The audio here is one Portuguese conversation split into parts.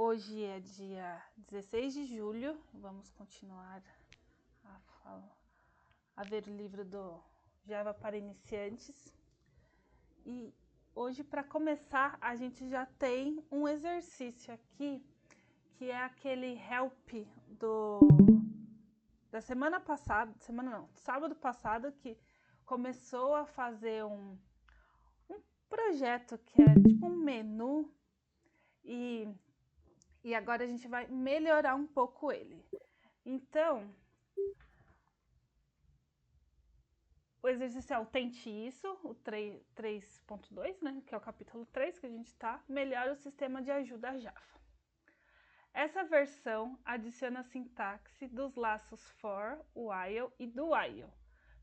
Hoje é dia 16 de julho, vamos continuar a ver o livro do Java para iniciantes. E hoje, para começar, a gente já tem um exercício aqui, que é aquele help da semana passada, sábado passado, que começou a fazer um projeto que é tipo um menu e agora a gente vai melhorar um pouco ele. Então, o exercício é o Tente Isso, o 3.2, né, que é o capítulo 3 que a gente está, melhora o sistema de ajuda Java. Essa versão adiciona a sintaxe dos laços for, while e do while.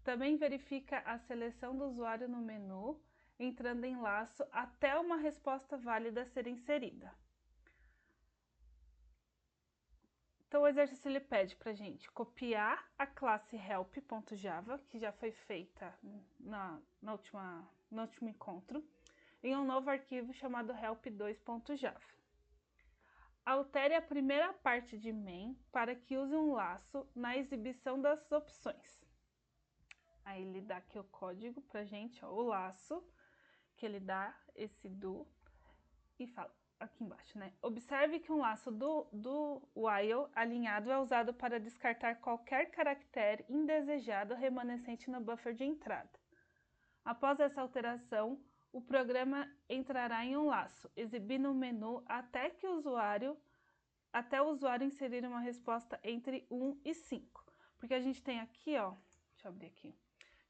Também verifica a seleção do usuário no menu, entrando em laço até uma resposta válida ser inserida. Então, o exercício ele pede para a gente copiar a classe help.java, que já foi feita no último encontro, em um novo arquivo chamado help2.java. Altere a primeira parte de main para que use um laço na exibição das opções. Aí ele dá aqui o código para a gente, ó, o laço, que ele dá esse do, e fala aqui embaixo, né? Observe que um laço do while alinhado é usado para descartar qualquer caractere indesejado remanescente no buffer de entrada. Após essa alteração, o programa entrará em um laço, exibindo o menu até o usuário inserir uma resposta entre 1 e 5. Porque a gente tem aqui, ó, deixa eu abrir aqui.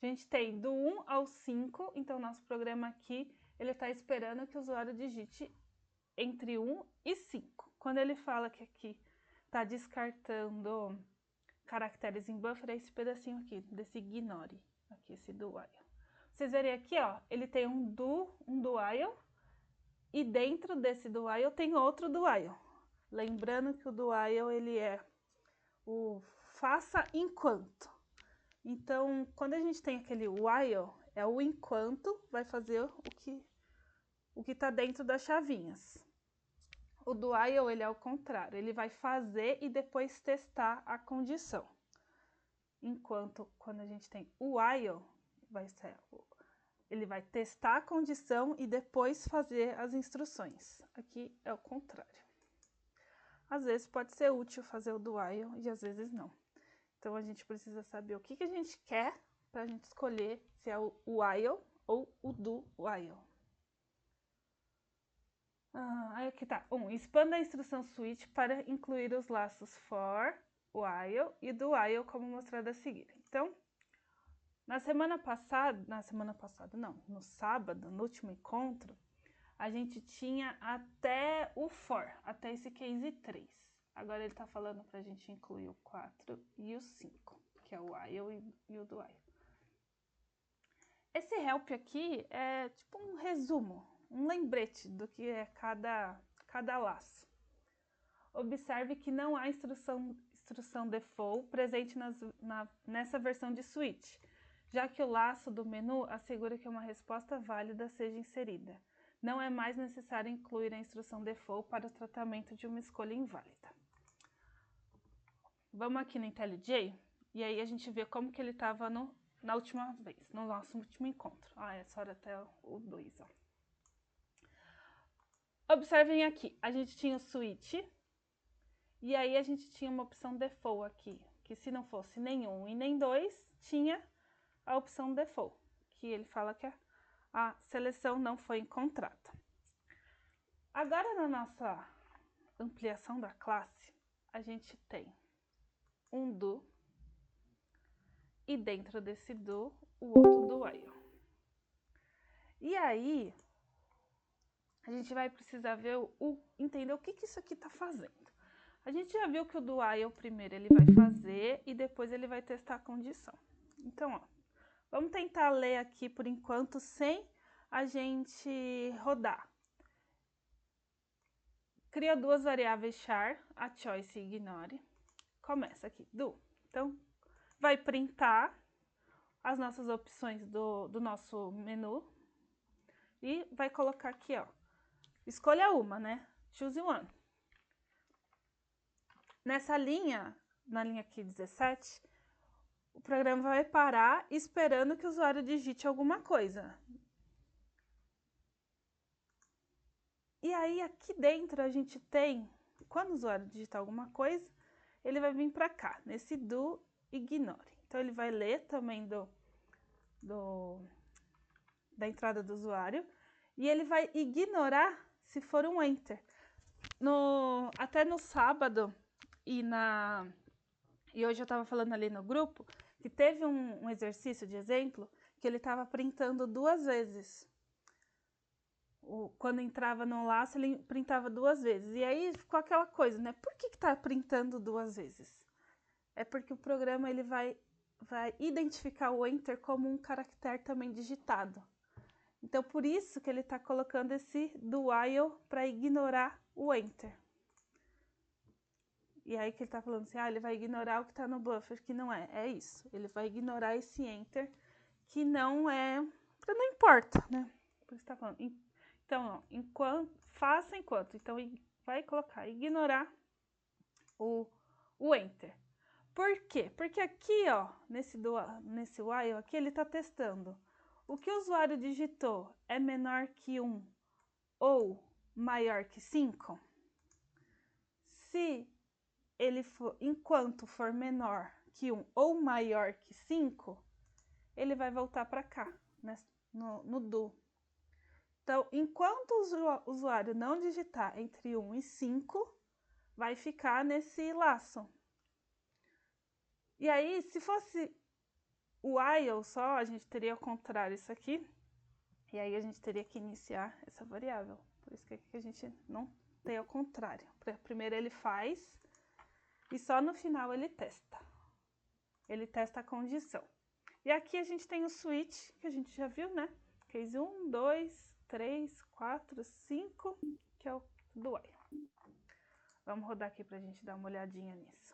A gente tem do 1 ao 5, então nosso programa aqui, ele está esperando que o usuário digite entre 1 e 5. Quando ele fala que aqui está descartando caracteres em buffer, é esse pedacinho aqui, desse ignore, aqui esse do while. Vocês verem aqui, ó, ele tem um do while, e dentro desse do while tem outro do while. Lembrando que o do while, ele é o faça enquanto. Então, quando a gente tem aquele while, é o enquanto vai fazer o que está dentro das chavinhas. O do while, ele é o contrário, ele vai fazer e depois testar a condição. Enquanto, quando a gente tem o while, ele vai testar a condição e depois fazer as instruções. Aqui é o contrário. Às vezes pode ser útil fazer o do while e às vezes não. Então, a gente precisa saber o que a gente quer para a gente escolher se é o while ou o do while. Aí aqui tá. Expanda a instrução switch para incluir os laços for, while e do while, como mostrado a seguir. Então, no sábado, no último encontro, a gente tinha até o for, até esse case 3. Agora ele está falando para a gente incluir o 4 e o 5, que é o while e o do while. Esse help aqui é tipo um resumo, um lembrete do que é cada laço. Observe que não há instrução default presente nessa versão de switch, já que o laço do menu assegura que uma resposta válida seja inserida. Não é mais necessário incluir a instrução default para o tratamento de uma escolha inválida. Vamos aqui no IntelliJ, e aí a gente vê como que ele estava na última vez, no nosso último encontro. Essa hora até o 2, ó. Observem aqui, a gente tinha o switch, e aí a gente tinha uma opção default aqui, que se não fosse nem 1 e nem 2, tinha a opção default, que ele fala que a seleção não foi encontrada. Agora, na nossa ampliação da classe, a gente tem um do, e dentro desse do, o outro do while. E aí, a gente vai precisar ver entender o que isso aqui está fazendo. A gente já viu que o do while primeiro ele vai fazer e depois ele vai testar a condição. Então, ó, vamos tentar ler aqui por enquanto sem a gente rodar. Cria duas variáveis char, a choice e ignore. Começa aqui, do. Então, vai printar as nossas opções do nosso menu e vai colocar aqui, ó, escolha uma, né? Choose one. nessa linha, na linha aqui 17, o programa vai parar esperando que o usuário digite alguma coisa. E aí, aqui dentro, a gente tem, quando o usuário digitar alguma coisa, ele vai vir para cá, nesse do ignore. Então, ele vai ler também da entrada do usuário e ele vai ignorar se for um enter. Até no sábado e hoje eu estava falando ali no grupo que teve um exercício de exemplo que ele estava printando 2 vezes. Quando entrava no laço, ele printava 2 vezes. E aí ficou aquela coisa, né? Por que está printando 2 vezes? É porque o programa ele vai identificar o enter como um caractere também digitado. Então, por isso que ele está colocando esse do while para ignorar o enter. E aí que ele está falando assim, ele vai ignorar o que está no buffer, que não é. É isso. Ele vai ignorar esse enter, que não é... Não importa, né? Por isso está falando. Então, ó, faça enquanto. Então, vai colocar ignorar o enter. Por quê? Porque aqui, ó, nesse while aqui, ele está testando. O que o usuário digitou é menor que 1 ou maior que 5? Se ele for, enquanto for menor que 1 ou maior que 5, ele vai voltar para cá, né, no do. Então, enquanto o usuário não digitar entre 1 e 5, vai ficar nesse laço. E aí, se fosse o while só, a gente teria ao contrário isso aqui. E aí a gente teria que iniciar essa variável. Por isso que aqui a gente não tem ao contrário. Primeiro ele faz e só no final ele testa. Ele testa a condição. E aqui a gente tem o switch, que a gente já viu, né? Case 1, 2, 3, 4, 5, que é o do while. Vamos rodar aqui pra gente dar uma olhadinha nisso.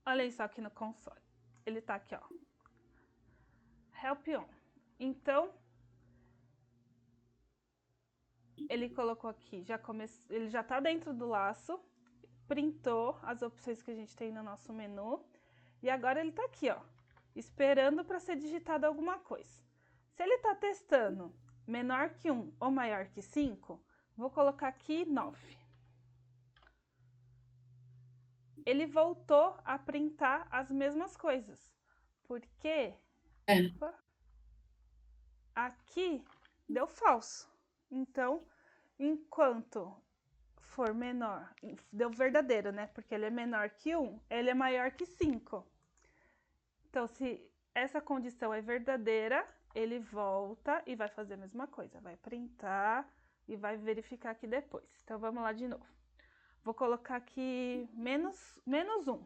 Olha só aqui no console. Ele tá aqui, ó. Help on. Então, ele colocou aqui, ele já tá dentro do laço, printou as opções que a gente tem no nosso menu, e agora ele tá aqui, ó, esperando para ser digitado alguma coisa. Se ele tá testando menor que 1 ou maior que 5, vou colocar aqui 9. Ele voltou a printar as mesmas coisas, porque aqui deu falso. Então, enquanto for menor, deu verdadeiro, né? Porque ele é menor que 1, ele é maior que 5. Então, se essa condição é verdadeira, ele volta e vai fazer a mesma coisa. Vai printar e vai verificar aqui depois. Então, vamos lá de novo. Vou colocar aqui menos 1.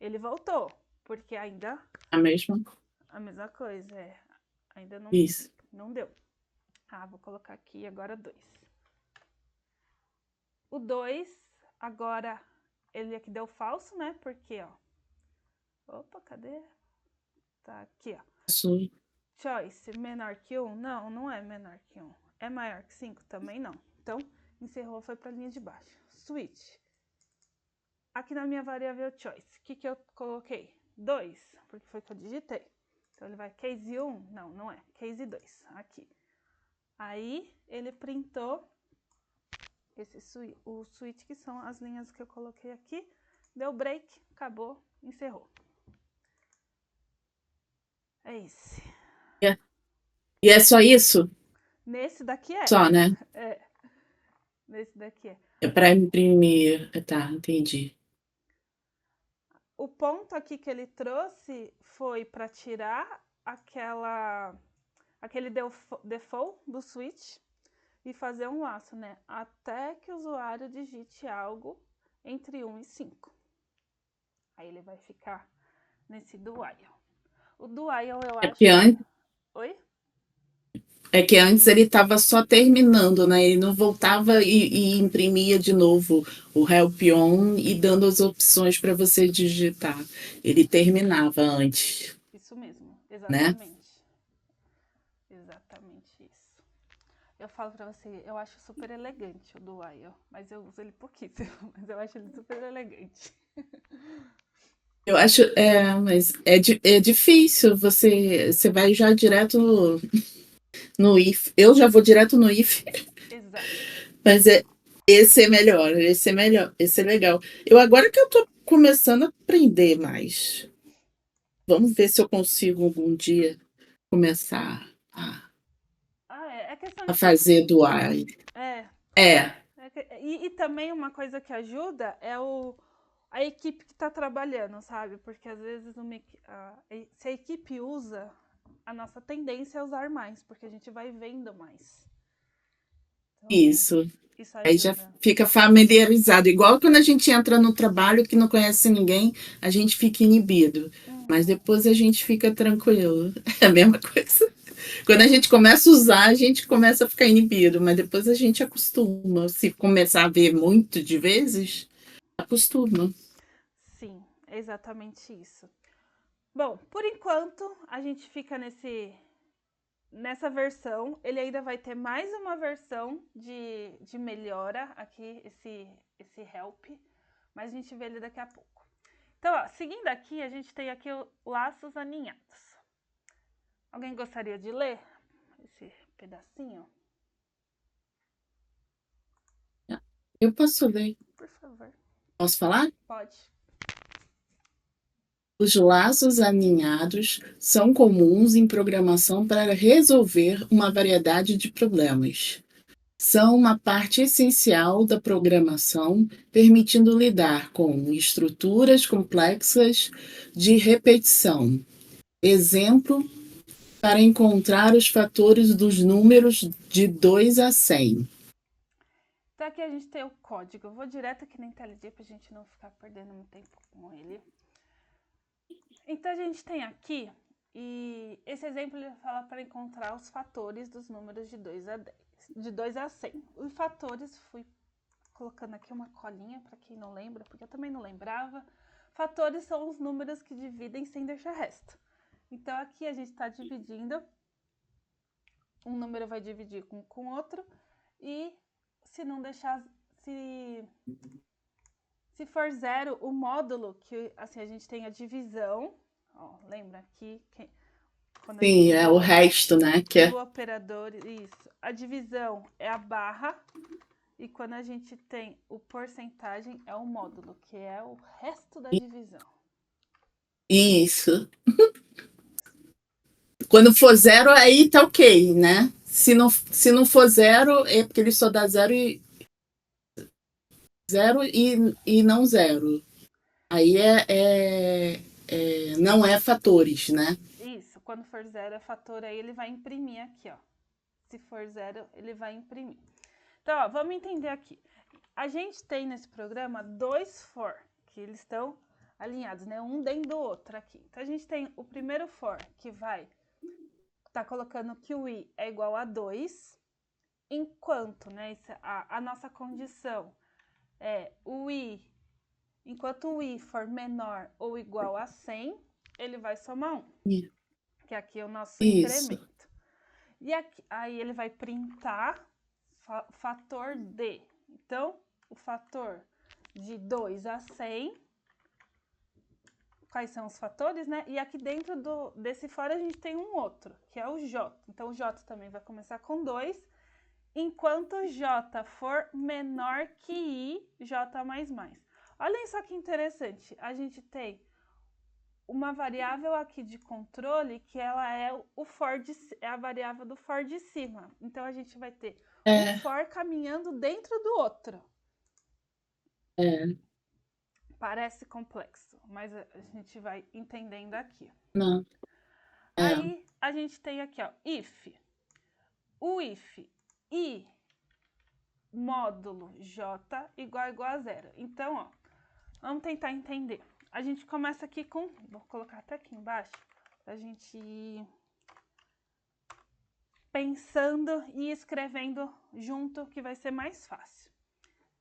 Ele voltou, porque ainda... A mesma coisa, ainda não, Isso. Não deu. Vou colocar aqui agora 2. O 2, agora, ele aqui deu falso, né? Porque, ó... Opa, cadê? Tá aqui, ó. Choice, menor que 1? Não, não é menor que 1. É maior que 5? Também não. Então, encerrou, foi para a linha de baixo. Switch. Aqui na minha variável choice, o que eu coloquei? 2, porque foi que eu digitei. Então, ele vai case 1? Não, não é. Case 2, aqui. Aí, ele printou o switch, que são as linhas que eu coloquei aqui. Deu break, acabou, encerrou. É esse. E é só isso? Nesse daqui é. Só, né? É. Nesse daqui é. É para imprimir. Tá, entendi. O ponto aqui que ele trouxe foi para tirar aquele default do switch e fazer um laço, né? Até que o usuário digite algo entre 1 e 5. Aí ele vai ficar nesse do while. O do while eu acho que... Oi? É que antes ele estava só terminando, né? Ele não voltava e imprimia de novo o Help On e dando as opções para você digitar. Ele terminava antes. Isso mesmo, exatamente. Né? Eu falo pra você, eu acho super elegante o do while, mas eu uso ele pouquíssimo, mas eu acho ele super elegante. Eu acho, mas é difícil, você vai já direto no if. Eu já vou direto no if, Exato. mas esse é melhor, esse é melhor, esse é legal. Eu agora que eu tô começando a aprender mais. Vamos ver se eu consigo algum dia começar É questão a de fazer do paciência. AI. É. É, E também uma coisa que ajuda é a equipe que está trabalhando, sabe? Porque às vezes se a equipe usa, a nossa tendência é usar mais, porque a gente vai vendo mais. Então, isso. isso Aí já ajuda. fica familiarizado. Igual quando a gente entra no trabalho que não conhece ninguém, a gente fica inibido. Mas Uhum. depois a gente fica tranquilo. É a mesma coisa. Quando a É, gente começa a usar, a gente começa a ficar inibido, mas depois a gente acostuma. Se começar a ver muito de vezes, acostuma. sim, é exatamente isso. Bom, por enquanto, a gente fica nessa versão. Ele ainda vai ter mais uma versão de melhora aqui, esse help, mas a gente vê ele daqui a pouco. Então, ó, seguindo aqui, a gente tem aqui o laços aninhados. Alguém gostaria de ler esse pedacinho? Eu posso ler. Por favor. Posso falar? Pode. Os laços aninhados são comuns em programação para resolver uma variedade de problemas. São uma parte essencial da programação, permitindo lidar com estruturas complexas de repetição. Exemplo, para encontrar os fatores dos números de 2 a 100. Então aqui a gente tem o código. Eu vou direto aqui na IntelliJ para a gente não ficar perdendo muito tempo com ele. Então a gente tem aqui, e esse exemplo ele fala para encontrar os fatores dos números de 2 a 10, de 2 a 100. Os fatores, fui colocando aqui uma colinha para quem não lembra, porque eu também não lembrava. Fatores são os números que dividem sem deixar resto. Então aqui a gente está dividindo, um número vai dividir com outro, e se não deixar, se for zero, o módulo, que assim a gente tem a divisão, ó, lembra aqui, quando a Sim, gente é tem o resto, né? Que do é operador, isso. A divisão é a barra, e quando a gente tem o porcentagem é o módulo, que é o resto da divisão. isso. Quando for zero, aí tá ok, né? Se não for zero, é porque ele só dá zero e não zero. Aí não é fatores, né? Isso, quando for zero é fator, aí ele vai imprimir aqui, ó. Se for zero, ele vai imprimir. Então, ó, vamos entender aqui. A gente tem nesse programa dois for, que eles estão alinhados, né? Um dentro do outro aqui. Então, a gente tem o primeiro for, que vai tá colocando que o i é igual a 2, enquanto, né, a nossa condição é o i, enquanto o i for menor ou igual a 100, ele vai somar 1, que aqui é o nosso Isso. incremento. E aqui, aí ele vai printar fator d. Então, o fator de 2 a 100, quais são os fatores, né? E aqui dentro desse fora a gente tem um outro, que é o j. Então, o j também vai começar com 2, enquanto j for menor que i, j mais mais. Olhem só que interessante, a gente tem uma variável aqui de controle que ela é a variável do for de cima. Então, a gente vai ter um É, for caminhando dentro do outro. é, Parece complexo, mas a gente vai entendendo aqui. não, é, Aí, a gente tem aqui, ó, if. O if i módulo j igual a zero. Então, ó, vamos tentar entender. A gente começa aqui com, vou colocar até aqui embaixo, pra gente ir pensando e escrevendo junto, que vai ser mais fácil.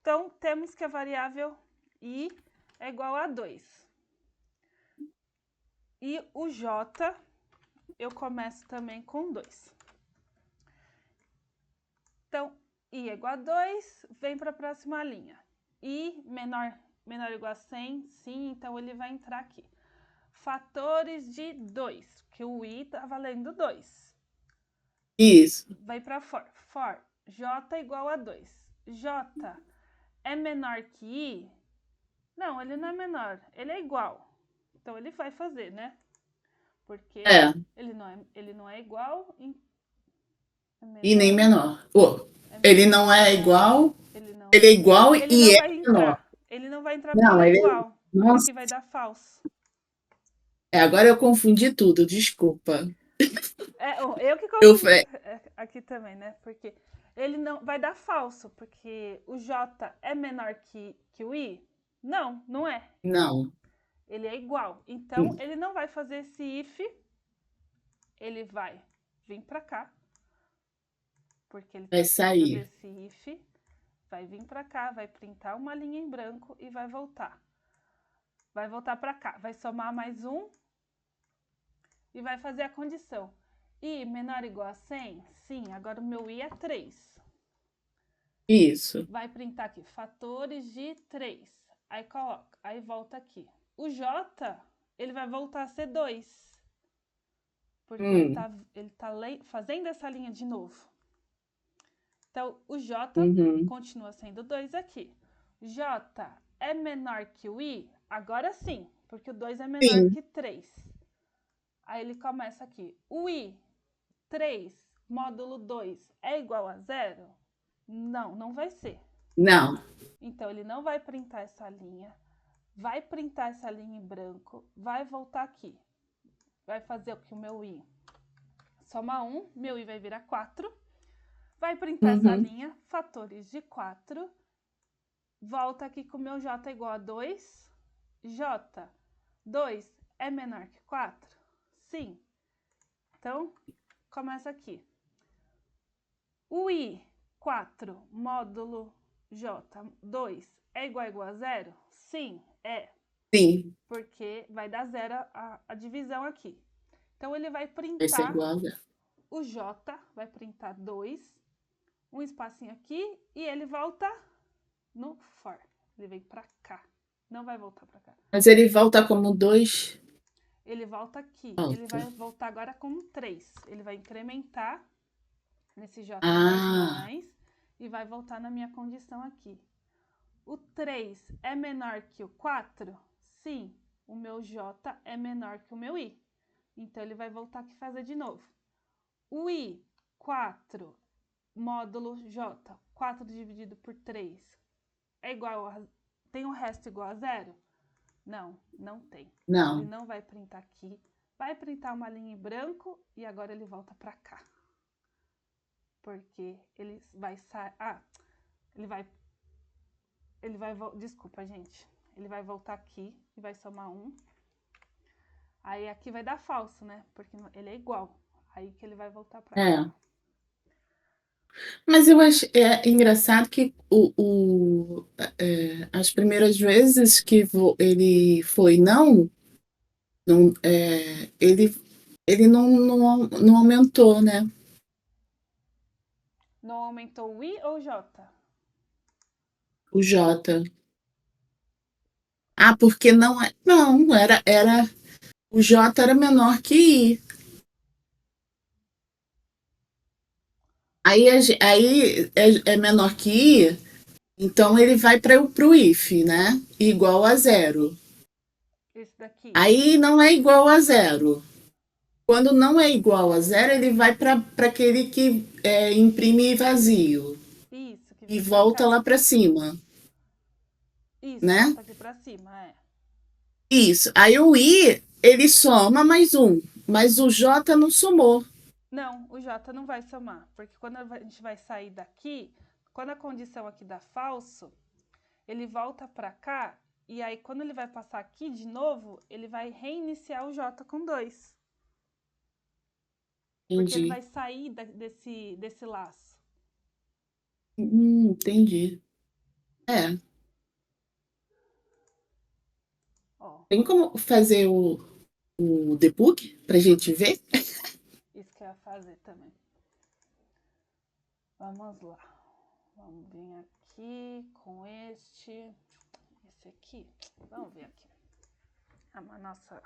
Então, temos que a variável i é igual a 2. E o j, eu começo também com 2. Então, I é igual a 2, vem para a próxima linha. I menor ou igual a 100, sim, então ele vai entrar aqui. Fatores de 2, que o I está valendo 2. Isso. Vai para for. For, J igual a 2. J é menor que I? Não, ele não é menor, ele é igual. Então, ele vai fazer, né? Porque ele não é igual E nem menor. É Ele menor. não é igual, Ele não, ele é igual ele e não é vai menor. entrar. Ele não vai entrar porque Não, ele é ele é. igual. Nossa, Aqui vai dar falso. agora eu confundi tudo, desculpa. Eu que Eu, confundi aqui também, né? Porque ele não vai dar falso, porque o J é menor que o I? Não, não é. não, Ele é igual. Então, ele não vai fazer esse if. Ele vai vir para cá, porque ele vai precisa sair. desse if. Vai vir para cá, vai printar uma linha em branco e vai voltar. Vai voltar para cá, vai somar mais um e vai fazer a condição. I menor ou igual a 100? Sim, agora o meu I é 3. Isso. Vai printar aqui, fatores de 3. Aí coloca, aí volta aqui. O J, ele vai voltar a ser 2. Porque ele tá fazendo essa linha de novo. Então, o J continua sendo 2 aqui. J é menor que o I? Agora sim, porque o 2 é menor Sim. que 3. Aí ele começa aqui. O I, 3, módulo 2, é igual a 0? Não, não vai ser. Não. Então, ele não vai printar essa linha. Vai printar essa linha em branco. Vai voltar aqui. Vai fazer o que o meu I? Soma 1, meu I vai virar 4. Vai printar essa linha, fatores de 4. Volta aqui com o meu J igual a 2. J, 2 é menor que 4? Sim. Então, começa aqui. O I, 4, módulo J, 2, é igual a 0? Sim, é. Sim. Porque vai dar 0 a divisão aqui. Então, ele vai Vai ser printar igual a 0. o J, vai printar 2, um espacinho aqui, e ele volta no for. Ele vem pra cá. Não vai voltar pra cá. Mas ele volta como 2. Ele volta aqui. Volta. Ele vai voltar agora como 3. Ele vai incrementar nesse J++ e vai voltar na minha condição aqui. O 3 é menor que o 4? Sim, o meu J é menor que o meu I. Então, ele vai voltar aqui e fazer de novo. O I, 4, módulo J, 4 dividido por 3, é igual a... Tem o resto igual a 0? Não, não tem. Não. Ele não vai printar aqui. Vai printar uma linha em branco e agora ele volta para cá. Porque ele vai sair... Desculpa, gente. Ele vai voltar aqui e vai somar 1. Aí aqui vai dar falso, né? Porque ele é igual. Aí que ele vai voltar para cá. Mas eu acho engraçado que as primeiras vezes que ele foi não, ele não aumentou, né? Não aumentou o I ou o J? O J. Ah, porque não é. Não, era. O J era menor que I. Aí é menor que I, então ele vai para o if, né? Igual a 0. Esse daqui. Aí não é igual a 0. Quando não é igual a 0, ele vai para aquele que imprime vazio. Isso, que E vem pra volta cá. lá para cima, Isso, né? volta aqui pra cima, é. Isso. Aí o I, ele soma mais um, mas o J não somou. Não, o J não vai somar, porque quando a gente vai sair daqui, quando a condição aqui dá falso, ele volta pra cá, e aí quando ele vai passar aqui de novo, ele vai reiniciar o J com 2. Porque ele vai Entendi. sair desse laço. Entendi. É. Ó, Tem como fazer o debug para a gente ver? isso que eu ia fazer também. Vamos lá. Vamos vir aqui com esse aqui. Vamos ver aqui. A nossa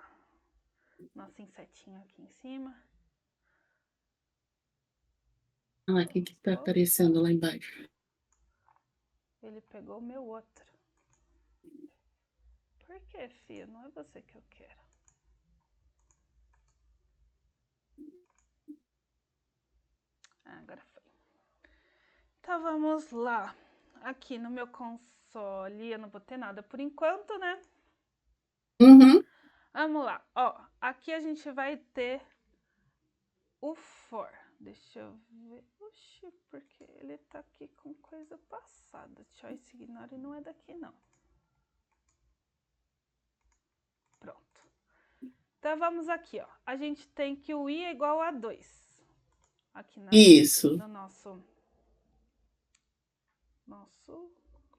insetinho aqui em cima. Ah, o que que tá aparecendo lá embaixo? Ele pegou o meu outro. Por que, filho? Não é você que eu quero. Agora foi. Então vamos lá. Aqui no meu console, eu não vou ter nada por enquanto, né? Uhum. Vamos lá. Ó, aqui a gente vai ter o for. Deixa eu ver. Oxi, porque ele tá aqui com coisa passada. Choice ignore não é daqui, não. Pronto. Então vamos aqui, ó. A gente tem que o i é igual a 2. Aqui Isso. no nosso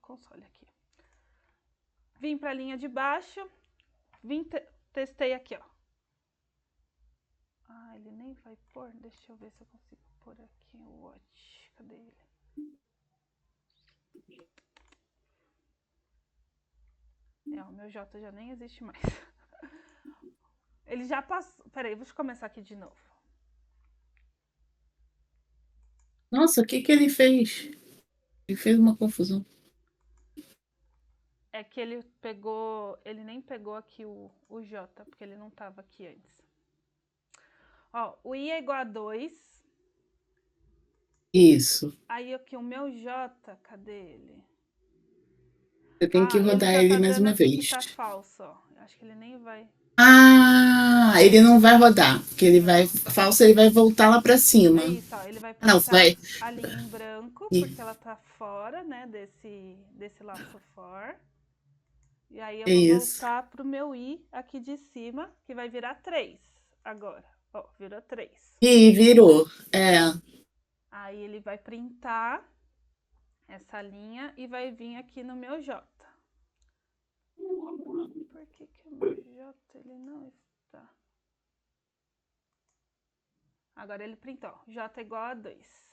console aqui. Vim para a linha de baixo, testei aqui, ó. Ah, ele nem vai pôr. Deixa eu ver se eu consigo pôr aqui o watch. Cadê ele? O meu J já nem existe mais. Ele já passou. Peraí, deixa eu começar aqui de novo. Nossa, o que que ele fez? Ele fez uma confusão. É que ele nem pegou aqui o J, porque ele não tava aqui antes. Ó, o I é igual a 2. Isso. Aí aqui o meu J, cadê ele? Você tem que Ele rodar já ele tá mais dando uma aqui que vez. tá falso, ó. Acho que ele nem vai. Ah, ele não vai rodar, porque ele vai Não. falso, ele vai voltar lá para cima. É isso, ó. Ele vai Não, você pintar vai. a linha em branco, Ih, porque ela tá fora, né, desse laço for. E aí eu é vou isso. voltar pro meu I aqui de cima, que vai virar 3 agora. Ó, virou 3. Ih, virou. É, Aí ele vai printar essa linha e vai vir aqui no meu J. Por que que o meu J ele não está? Agora ele printou. J é igual a 2.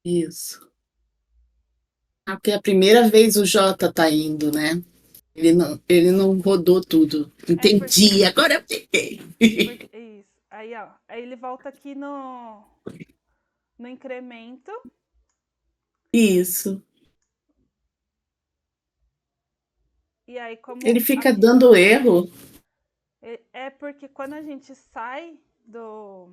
isso. Ah, porque é a primeira vez o Jota tá indo, né? Ele não rodou tudo. É porque, Entendi, agora eu peguei. isso. Aí, ó. Aí ele volta aqui no incremento. Isso. E aí, Ele como fica aqui. dando erro. É porque quando a gente sai do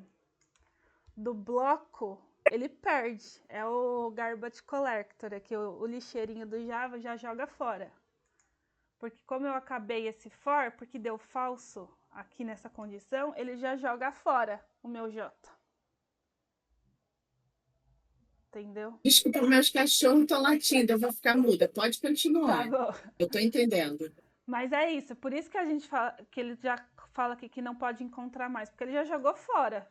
bloco, ele perde. É o garbage collector, aqui o lixeirinho do Java já joga fora. Porque como eu acabei esse for, porque deu falso aqui nessa condição, ele já joga fora o meu J. Entendeu? Desculpa, meus cachorros estão latindo, eu vou ficar muda. Pode Tá continuar. bom. Eu tô entendendo. Mas é isso, por isso que a gente fala, que ele já fala aqui que não pode encontrar mais, porque ele já jogou fora.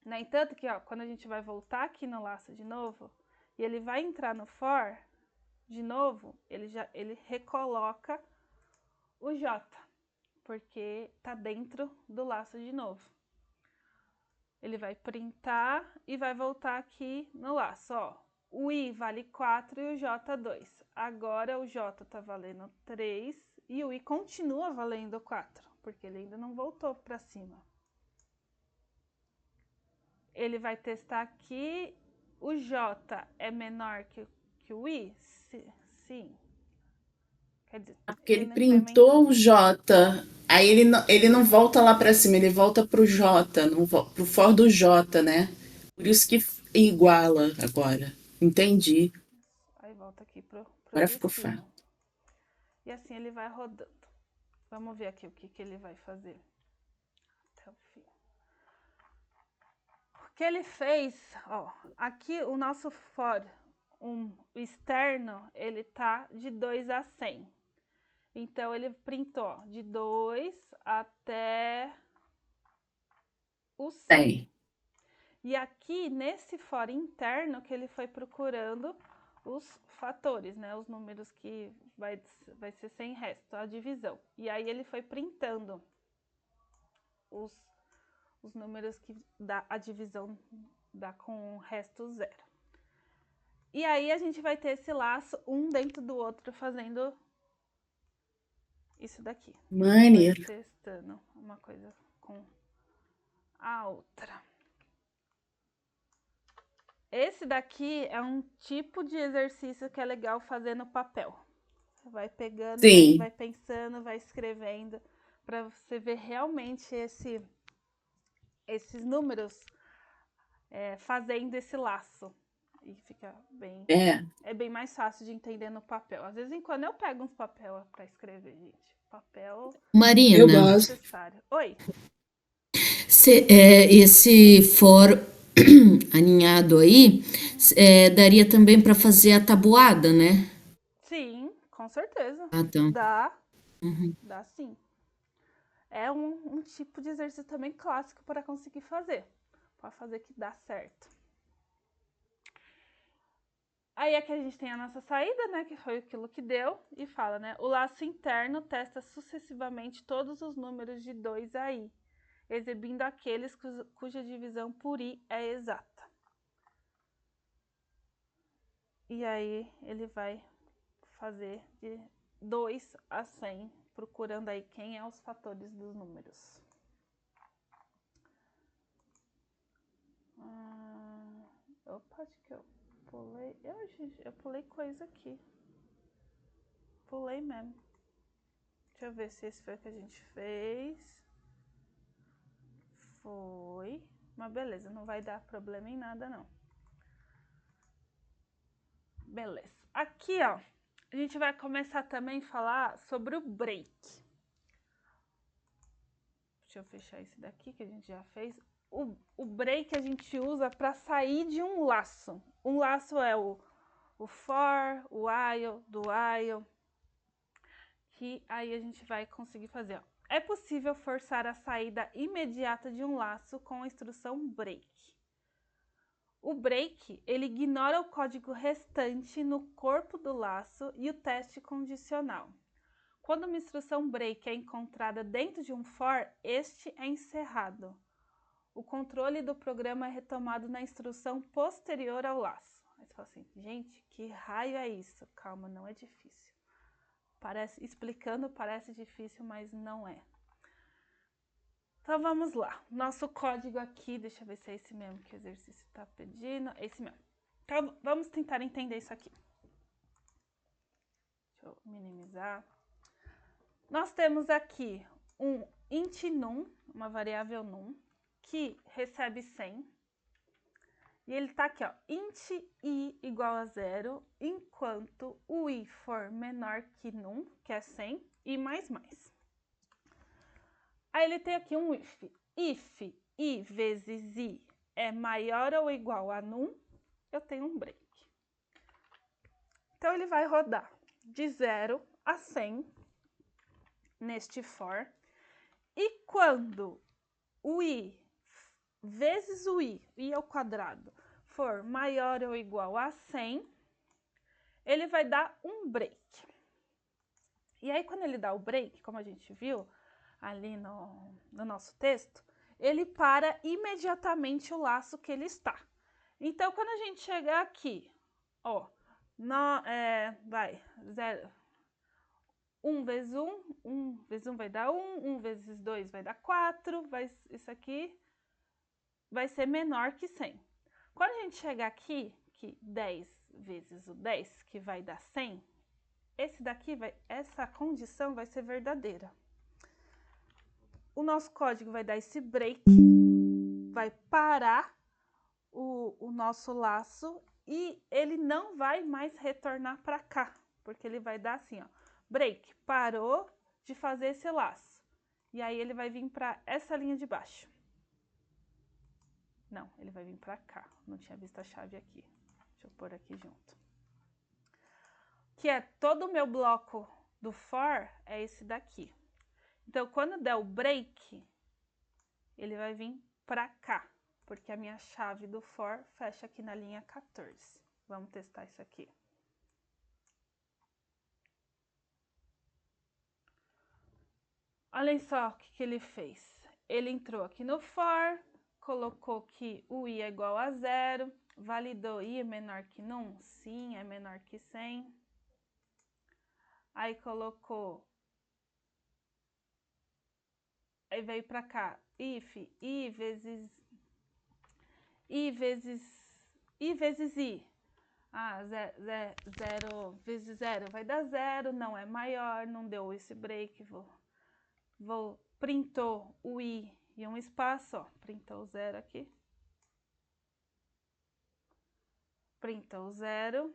No entanto, que ó, quando a gente vai voltar aqui no laço de novo, e ele vai entrar no for de novo, ele recoloca o J, porque tá dentro do laço de novo. Ele vai printar e vai voltar aqui no laço, ó. O I vale 4 e o J 2. Agora o J tá valendo 3 e o I continua valendo 4, porque ele ainda não voltou para cima. Ele vai testar aqui. O J é menor que o I? Sim. Quer dizer, Porque ele ele não incrementou. printou o J. Aí ele não volta lá para cima, ele volta pro J, não pro for do J, né? Por isso que iguala agora. Entendi. Aí volta aqui pro Agora de ficou fácil. cima. E assim ele vai rodando. Vamos ver aqui o que ele vai fazer até o fim. O que ele fez, ó, aqui o nosso for externo, ele tá de 2 a 100. Então ele printou ó, de 2 até o 100. Tem. E aqui nesse for interno que ele foi procurando os fatores, né, os números que vai ser sem resto, a divisão. E aí ele foi printando os números que dá a divisão dá com o resto 0. E aí a gente vai ter esse laço, um dentro do outro, fazendo isso daqui. Maneiro. Vai testando uma coisa com a outra. Esse daqui é um tipo de exercício que é legal fazer no papel. Você vai pegando, Sim. vai pensando, vai escrevendo, para você ver realmente esses números fazendo esse laço. E fica bem... É bem mais fácil de entender no papel. Às vezes, quando eu pego uns papel para escrever, gente. Papel Marina, Eu é gosto. necessário. Oi. esse for aninhado aí, daria também para fazer a tabuada, né? Sim, com certeza. Ah, tá. Uhum. Dá sim. É um tipo de exercício também clássico para conseguir fazer. Para fazer que dá certo. Aí aqui a gente tem a nossa saída, né, que foi aquilo que deu, e fala, né, o laço interno testa sucessivamente todos os números de 2 a i, exibindo aqueles cuja divisão por i é exata. E aí ele vai fazer de 2 a 100, procurando aí quem é os fatores dos números. Opa, acho que eu pulei. Eu pulei coisa aqui. Pulei mesmo. Deixa eu ver se esse foi o que a gente fez. Foi. Mas beleza, não vai dar problema em nada, não. Beleza. Aqui, ó, a gente vai começar também a falar sobre o break. Deixa eu fechar esse daqui que a gente já fez. O break a gente usa para sair de um laço. Um laço é o for, o while, do while, que aí a gente vai conseguir fazer, ó. É possível forçar a saída imediata de um laço com a instrução break. O break, ele ignora o código restante no corpo do laço e o teste condicional. Quando uma instrução break é encontrada dentro de um for, este é encerrado. O controle do programa é retomado na instrução posterior ao laço. Aí você fala assim, gente, que raio é isso? Calma, não é difícil. Explicando parece difícil, mas não é. Então vamos lá. Nosso código aqui, deixa eu ver se é esse mesmo que o exercício está pedindo. É esse mesmo. Então vamos tentar entender isso aqui. Deixa eu minimizar. Nós temos aqui um int num, uma variável num, que recebe 100. E ele tá aqui, ó, int i igual a 0, enquanto o i for menor que num, que é 100, e mais. Aí ele tem aqui um if. If i vezes i é maior ou igual a num, eu tenho um break. Então ele vai rodar de 0 a 100 neste for. E quando o i vezes o i ao quadrado, for maior ou igual a 100, ele vai dar um break. E aí, quando ele dá o break, como a gente viu ali no nosso texto, ele para imediatamente o laço que ele está. Então, quando a gente chegar aqui, ó, vai, 0, 1 vezes 1, 1 vezes 1 vai dar 1, 1 vezes 2 vai dar 4, isso aqui vai ser menor que 100. Quando a gente chegar aqui, que 10 vezes o 10, que vai dar 100, essa condição vai ser verdadeira. O nosso código vai dar esse break, vai parar o nosso laço e ele não vai mais retornar para cá, porque ele vai dar assim, ó, break, parou de fazer esse laço. E aí ele vai vir para essa linha de baixo. Não, ele vai vir para cá. Não tinha visto a chave aqui. Deixa eu pôr aqui junto. Que é todo o meu bloco do for é esse daqui. Então, quando der o break, ele vai vir para cá, porque a minha chave do for fecha aqui na linha 14. Vamos testar isso aqui. Olhem só o que ele fez. Ele entrou aqui no for, colocou que o i é igual a 0, validou i é menor que num? Sim, é menor que 100. Aí colocou, aí veio para cá, if i vezes i. Ah, 0 vezes 0 vai dar 0, não é maior, não deu esse break, printou o i e um espaço, ó, printou 0 aqui. Printou 0.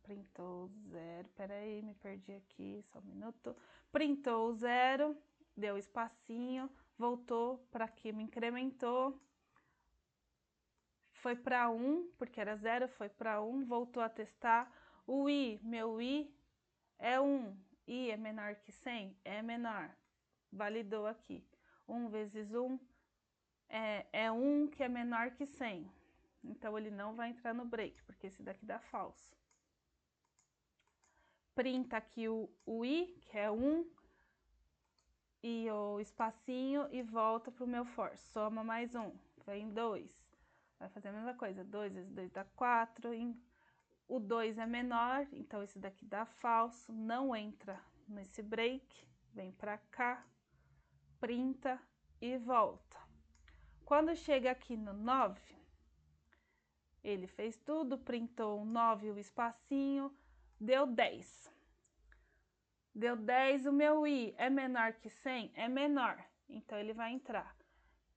Printou 0, peraí, me perdi aqui, só um minuto. Printou 0, deu espacinho, voltou para aqui, me incrementou. Foi para 1, porque era 0, foi para 1, voltou a testar. O i, meu i é 1. I é menor que 100? É menor. Validou aqui. 1 vezes 1 é 1 que é menor que 100. Então, ele não vai entrar no break, porque esse daqui dá falso. Printa aqui o i, que é 1, e o espacinho, e volta para o meu for. Soma mais 1, vem 2. Vai fazer a mesma coisa, 2 vezes 2 dá 4, o 2 é menor, então esse daqui dá falso, não entra nesse break, vem para cá, printa e volta. Quando chega aqui no 9, ele fez tudo, printou o 9 e o espacinho, deu 10. Deu 10, o meu i é menor que 100? É menor, então ele vai entrar.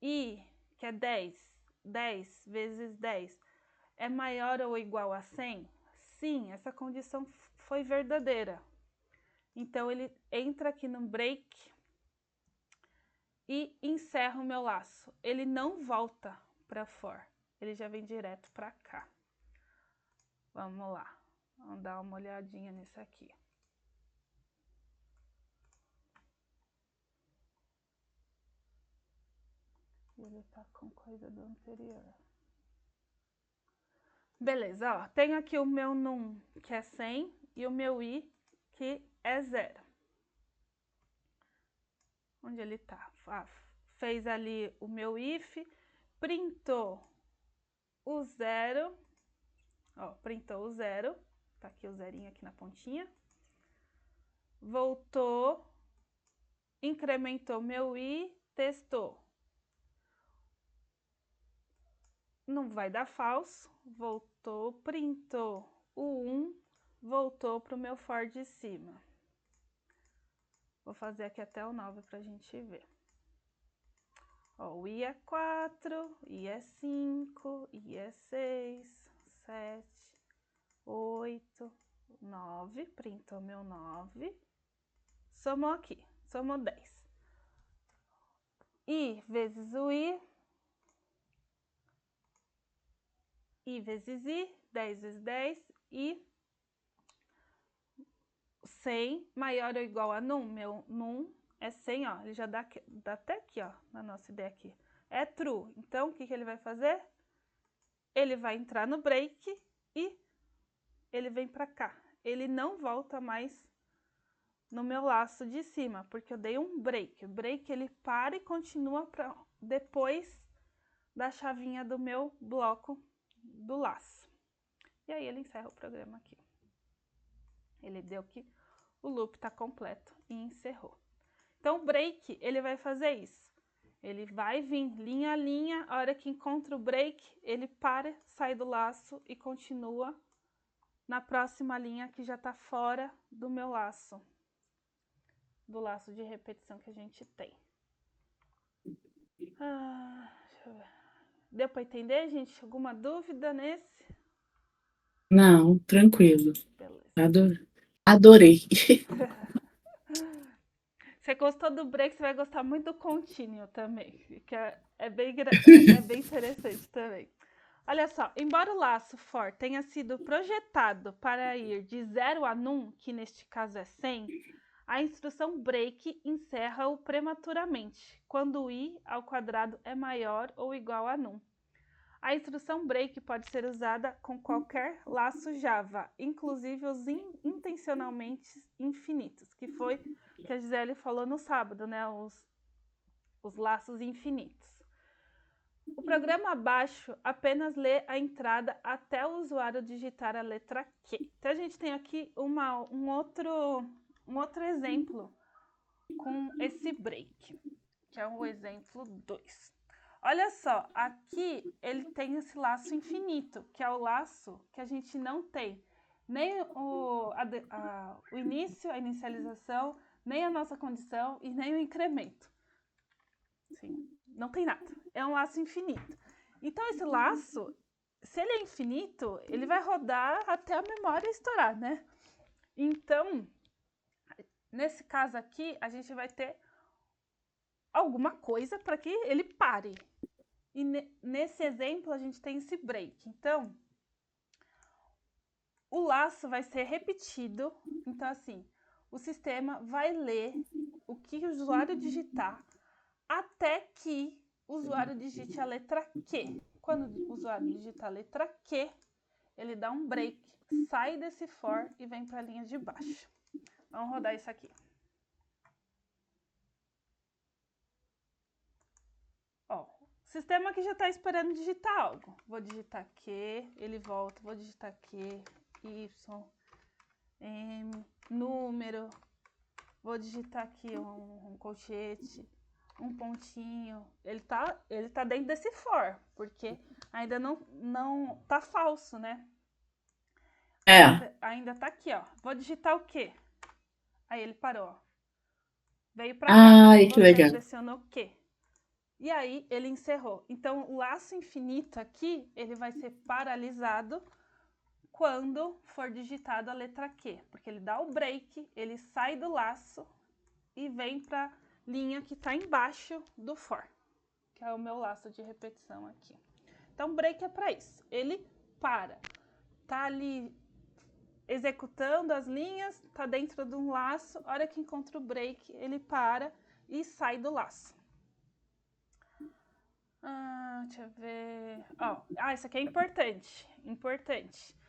I, que é 10, 10 vezes 10, é maior ou igual a 100? Sim, essa condição foi verdadeira. Então, ele entra aqui no break e encerra o meu laço. Ele não volta para for, ele já vem direto para cá. Vamos lá, vamos dar uma olhadinha nisso aqui. Ele tá com coisa do anterior. Beleza, ó, tenho aqui o meu num, que é 100, e o meu i, que é 0. Onde ele tá? Fez ali o meu if, printou o 0, ó, printou o 0, tá aqui o zerinho aqui na pontinha. Voltou, incrementou meu i, testou. Não vai dar falso, voltou, printou o 1, voltou para o meu for de cima. Vou fazer aqui até o 9 para a gente ver. Ó, o i é 4, i é 5, i é 6, 7, 8, 9, printou meu 9, somou aqui, somou 10. I vezes o i vezes i, 10 vezes 10, e 100 maior ou igual a num, meu num é 100, ó, ele já dá até aqui, ó, na nossa ideia aqui, é true. Então, o que ele vai fazer? Ele vai entrar no break e ele vem pra cá. Ele não volta mais no meu laço de cima, porque eu dei um break. O break, ele para e continua pra depois da chavinha do meu bloco do laço. E aí, ele encerra o programa aqui. Ele deu que o loop tá completo e encerrou. Então, o break, ele vai fazer isso. Ele vai vir linha a linha, a hora que encontra o break, ele para, sai do laço e continua na próxima linha que já tá fora do meu laço. Do laço de repetição que a gente tem. Deixa eu ver. Deu para entender, gente? Alguma dúvida nesse? Não, tranquilo. Beleza. Adorei. Você gostou do break, você vai gostar muito do contínuo também, que é bem interessante também. Olha só, embora o laço for tenha sido projetado para ir de 0 a num, que neste caso é 100, a instrução break encerra-o prematuramente, quando o i ao quadrado é maior ou igual a num. A instrução break pode ser usada com qualquer laço Java, inclusive os intencionalmente infinitos, que foi o que a Gisele falou no sábado, né? os laços infinitos. O programa abaixo apenas lê a entrada até o usuário digitar a letra Q. Então, a gente tem aqui um outro exemplo com esse break, que é o exemplo 2. Olha só, aqui ele tem esse laço infinito, que é o laço que a gente não tem nem o início, a inicialização, nem a nossa condição e nem o incremento. Sim, não tem nada. É um laço infinito. Então, esse laço, se ele é infinito, ele vai rodar até a memória estourar, né? Então, nesse caso aqui, a gente vai ter alguma coisa para que ele pare. E nesse exemplo, a gente tem esse break. Então, o laço vai ser repetido. Então, assim, o sistema vai ler o que o usuário digitar até que o usuário digite a letra Q. Quando o usuário digita a letra Q, ele dá um break, sai desse for e vem para a linha de baixo. Vamos rodar isso aqui. Ó, o sistema aqui já está esperando digitar algo. Vou digitar Q, ele volta, vou digitar Q, Y, M, número. Vou digitar aqui um colchete, um pontinho. Ele tá dentro desse for, porque ainda não tá falso, né? Ainda tá aqui, ó. Vou digitar o quê? Aí ele parou, ó. Veio pra cá. Ai, que Você legal. pressionou o quê? E aí ele encerrou. Então, o laço infinito aqui, ele vai ser paralisado quando for digitado a letra Q, porque ele dá o break, ele sai do laço e vem para a linha que está embaixo do for, que é o meu laço de repetição aqui. Então, break é para isso. Ele para, tá ali executando as linhas, tá dentro de um laço, a hora que encontra o break, ele para e sai do laço. Deixa eu ver. Isso aqui é importante.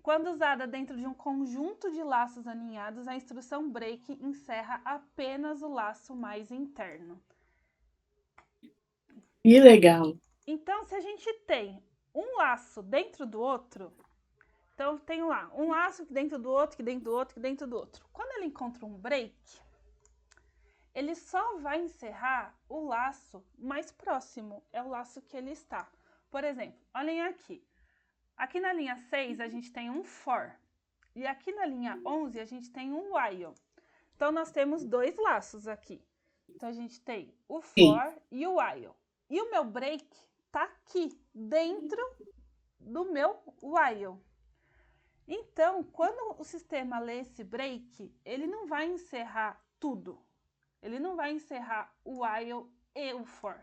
Quando usada dentro de um conjunto de laços aninhados, a instrução break encerra apenas o laço mais interno. Que legal. Então, se a gente tem um laço dentro do outro, então tem lá um laço dentro do outro, que dentro do outro, que dentro do outro. Quando ele encontra um break, ele só vai encerrar o laço mais próximo, é o laço que ele está. Por exemplo, olhem aqui. Aqui na linha 6, a gente tem um for. E aqui na linha 11, a gente tem um while. Então, nós temos dois laços aqui. Então, a gente tem o for e o while. E o meu break está aqui, dentro do meu while. Então, quando o sistema lê esse break, ele não vai encerrar tudo. Ele não vai encerrar o while e o for.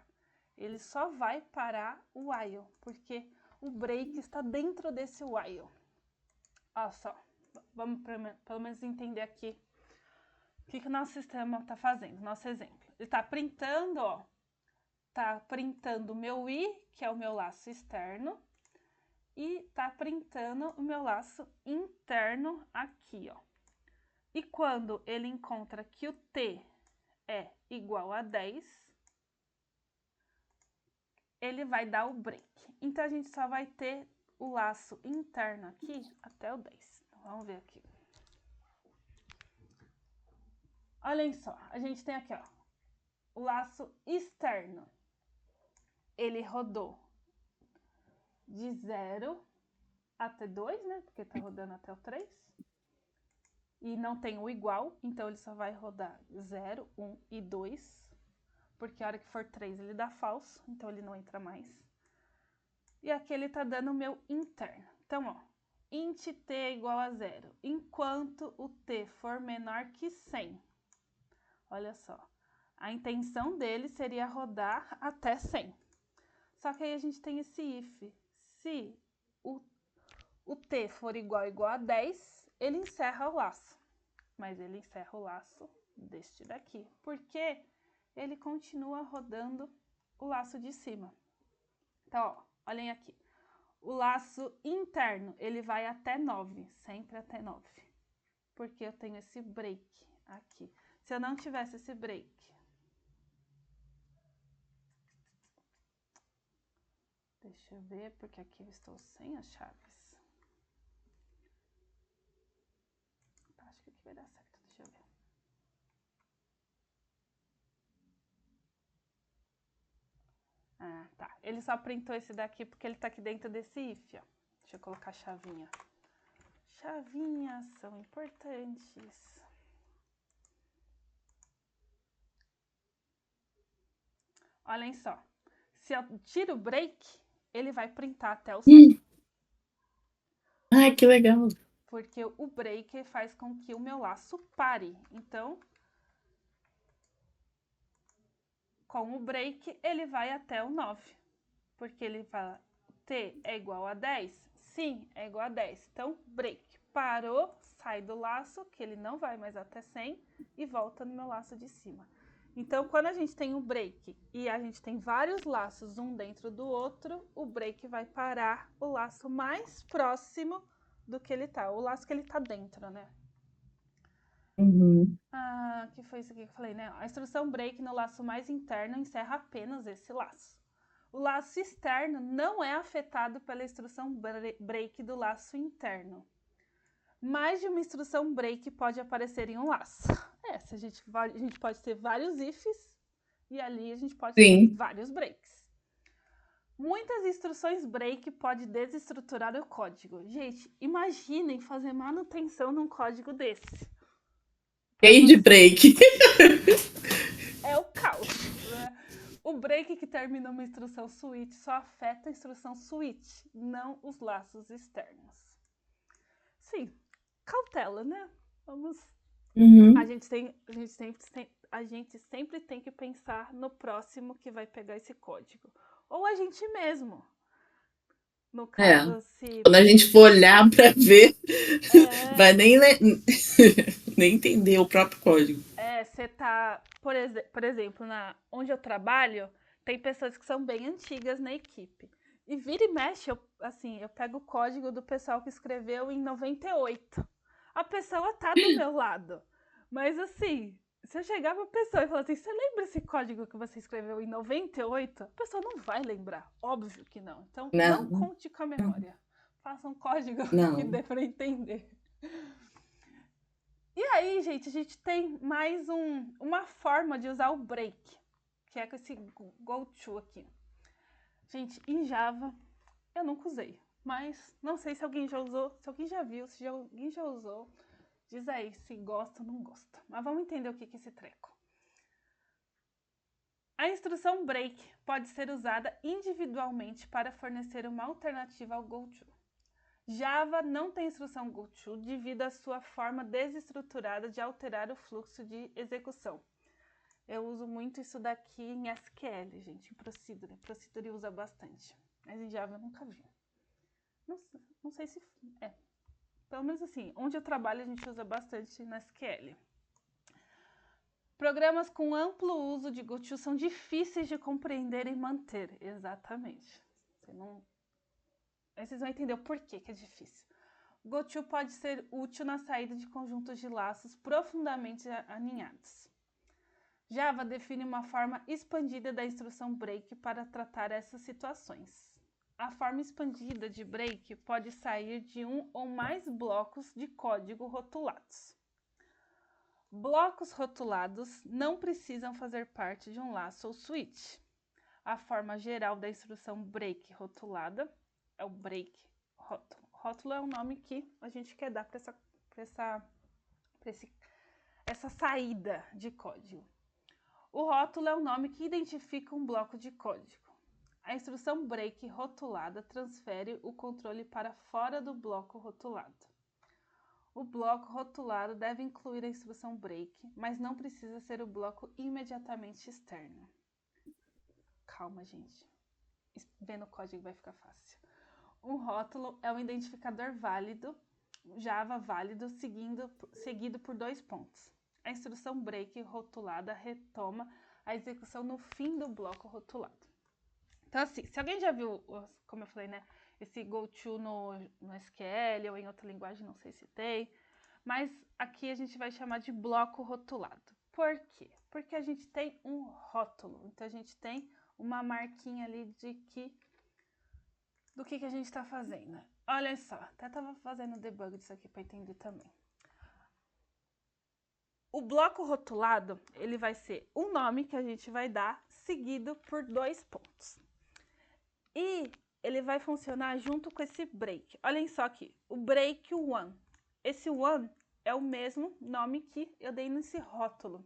Ele só vai parar o while, porque o break está dentro desse while. Olha só, vamos pelo menos entender aqui o que o nosso sistema está fazendo, nosso exemplo. Ele está printando, ó, está printando o meu i, que é o meu laço externo, e está printando o meu laço interno aqui, ó. E quando ele encontra que o t é igual a 10, ele vai dar o break. Então, a gente só vai ter o laço interno aqui até o 10. Então, vamos ver aqui. Olhem só, a gente tem aqui, ó, o laço externo. Ele rodou de 0 até 2, né? Porque tá rodando até o 3. E não tem o igual, então ele só vai rodar 0, 1 e 2. Porque a hora que for 3 ele dá falso, então ele não entra mais. E aqui ele tá dando o meu interno. Então, ó, int t é igual a 0, enquanto o t for menor que 100. Olha só, a intenção dele seria rodar até 100. Só que aí a gente tem esse if. Se o t for igual a 10, ele encerra o laço. Mas ele encerra o laço deste daqui, porque ele continua rodando o laço de cima. Então, ó, olhem aqui. O laço interno, ele vai até 9, sempre até 9. Porque eu tenho esse break aqui. Se eu não tivesse esse break, Deixa eu ver, porque aqui eu estou sem as chaves. Acho que aqui vai dar certo, deixa eu ver. Ah, tá. Ele só printou esse daqui porque ele tá aqui dentro desse if, ó. Deixa eu colocar a chavinha. Chavinhas são importantes. Olhem só. Se eu tiro o break, ele vai printar até o 100. Ai, que legal. Porque o break faz com que o meu laço pare. Então, com o break, ele vai até o 9. Porque ele fala, T é igual a 10? Sim, é igual a 10. Então, break. Parou, sai do laço, que ele não vai mais até 100, e volta no meu laço de cima. Então, quando a gente tem um break e a gente tem vários laços, um dentro do outro, o break vai parar o laço mais próximo do que ele tá. O laço que ele tá dentro, né? Uhum. Que foi isso aqui que eu falei, né? A instrução break no laço mais interno encerra apenas esse laço. O laço externo não é afetado pela instrução break do laço interno. Mais de uma instrução break pode aparecer em um laço. A gente pode ter vários ifs e ali a gente pode ter vários breaks. Muitas instruções break podem desestruturar o código. Gente, imaginem fazer manutenção num código desse. Cheio de break. É o caos, né? O break que termina uma instrução switch só afeta a instrução switch, não os laços externos. Sim, cautela, né? Vamos. Uhum. A gente sempre tem que pensar no próximo que vai pegar esse código. Ou a gente mesmo. No caso, se. Quando a gente for olhar para ver, vai nem entender o próprio código. Você tá. Por exemplo, onde eu trabalho, tem pessoas que são bem antigas na equipe. E vira e mexe, eu pego o código do pessoal que escreveu em 98. A pessoa tá do meu lado. Mas assim, se eu chegar pra pessoa e falar assim, você lembra esse código que você escreveu em 98? A pessoa não vai lembrar, óbvio que não. Então, não conte com a memória. Faça um código que dê pra entender. E aí, gente, a gente tem mais uma forma de usar o break, que é com esse goto aqui. Gente, em Java, eu nunca usei, mas não sei se alguém já usou, se alguém já viu, se alguém já usou. Diz aí se gosta ou não gosta. Mas vamos entender o que é esse treco. A instrução break pode ser usada individualmente para fornecer uma alternativa ao goto. Java não tem instrução goto devido à sua forma desestruturada de alterar o fluxo de execução. Eu uso muito isso daqui em SQL, gente, em Procedure. Procedure usa bastante, mas em Java eu nunca vi. Não sei se é. Pelo menos assim, onde eu trabalho a gente usa bastante na SQL. Programas com amplo uso de goto são difíceis de compreender e manter. Exatamente. Aí vocês vão entender o porquê que é difícil. Goto pode ser útil na saída de conjuntos de laços profundamente aninhados. Java define uma forma expandida da instrução break para tratar essas situações. A forma expandida de break pode sair de um ou mais blocos de código rotulados. Blocos rotulados não precisam fazer parte de um laço ou switch. A forma geral da instrução break rotulada é o break rótulo. Rótulo é o nome que a gente quer dar para essa saída de código. O rótulo é o nome que identifica um bloco de código. A instrução break rotulada transfere o controle para fora do bloco rotulado. O bloco rotulado deve incluir a instrução break, mas não precisa ser o bloco imediatamente externo. Calma, gente. Vendo o código vai ficar fácil. Um rótulo é um identificador válido, Java válido, seguido por 2 pontos. A instrução break rotulada retoma a execução no fim do bloco rotulado. Então, assim, se alguém já viu, como eu falei, né, esse goto no SQL ou em outra linguagem, não sei se tem, mas aqui a gente vai chamar de bloco rotulado. Por quê? Porque a gente tem um rótulo, então a gente tem uma marquinha ali de que do que a gente está fazendo. Olha só, até estava fazendo debug disso aqui para entender também. O bloco rotulado, ele vai ser um nome que a gente vai dar, seguido por 2 pontos. E ele vai funcionar junto com esse break. Olhem só aqui, o break one. Esse one é o mesmo nome que eu dei nesse rótulo.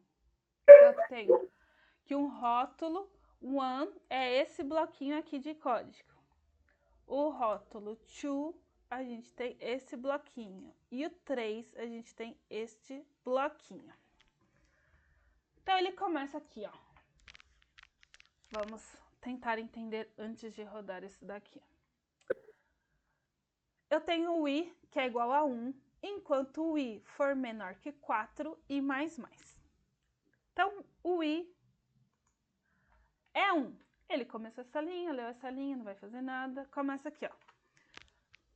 Eu tenho que um rótulo one é esse bloquinho aqui de código. O rótulo two, a gente tem esse bloquinho. E o 3, a gente tem este bloquinho. Então, ele começa aqui, ó. Vamos tentar entender antes de rodar esse daqui. Eu tenho o i, que é igual a 1, enquanto o i for menor que 4 e mais. Então, o i é 1. Ele começou essa linha, leu essa linha, não vai fazer nada. Começa aqui, ó.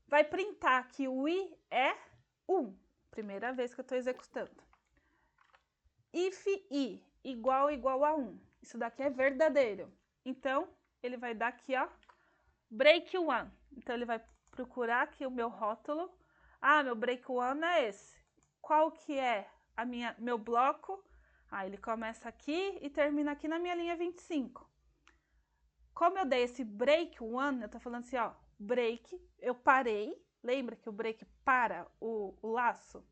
Vai printar que o i é 1. Primeira vez que eu estou executando. If i igual a 1. Isso daqui é verdadeiro. Então, ele vai dar aqui, ó, break one. Então, ele vai procurar aqui o meu rótulo. Ah, meu break one é esse. Qual que é meu bloco? Ah, ele começa aqui e termina aqui na minha linha 25. Como eu dei esse break one, eu tô falando assim, ó, break, eu parei. Lembra que o break para o laço?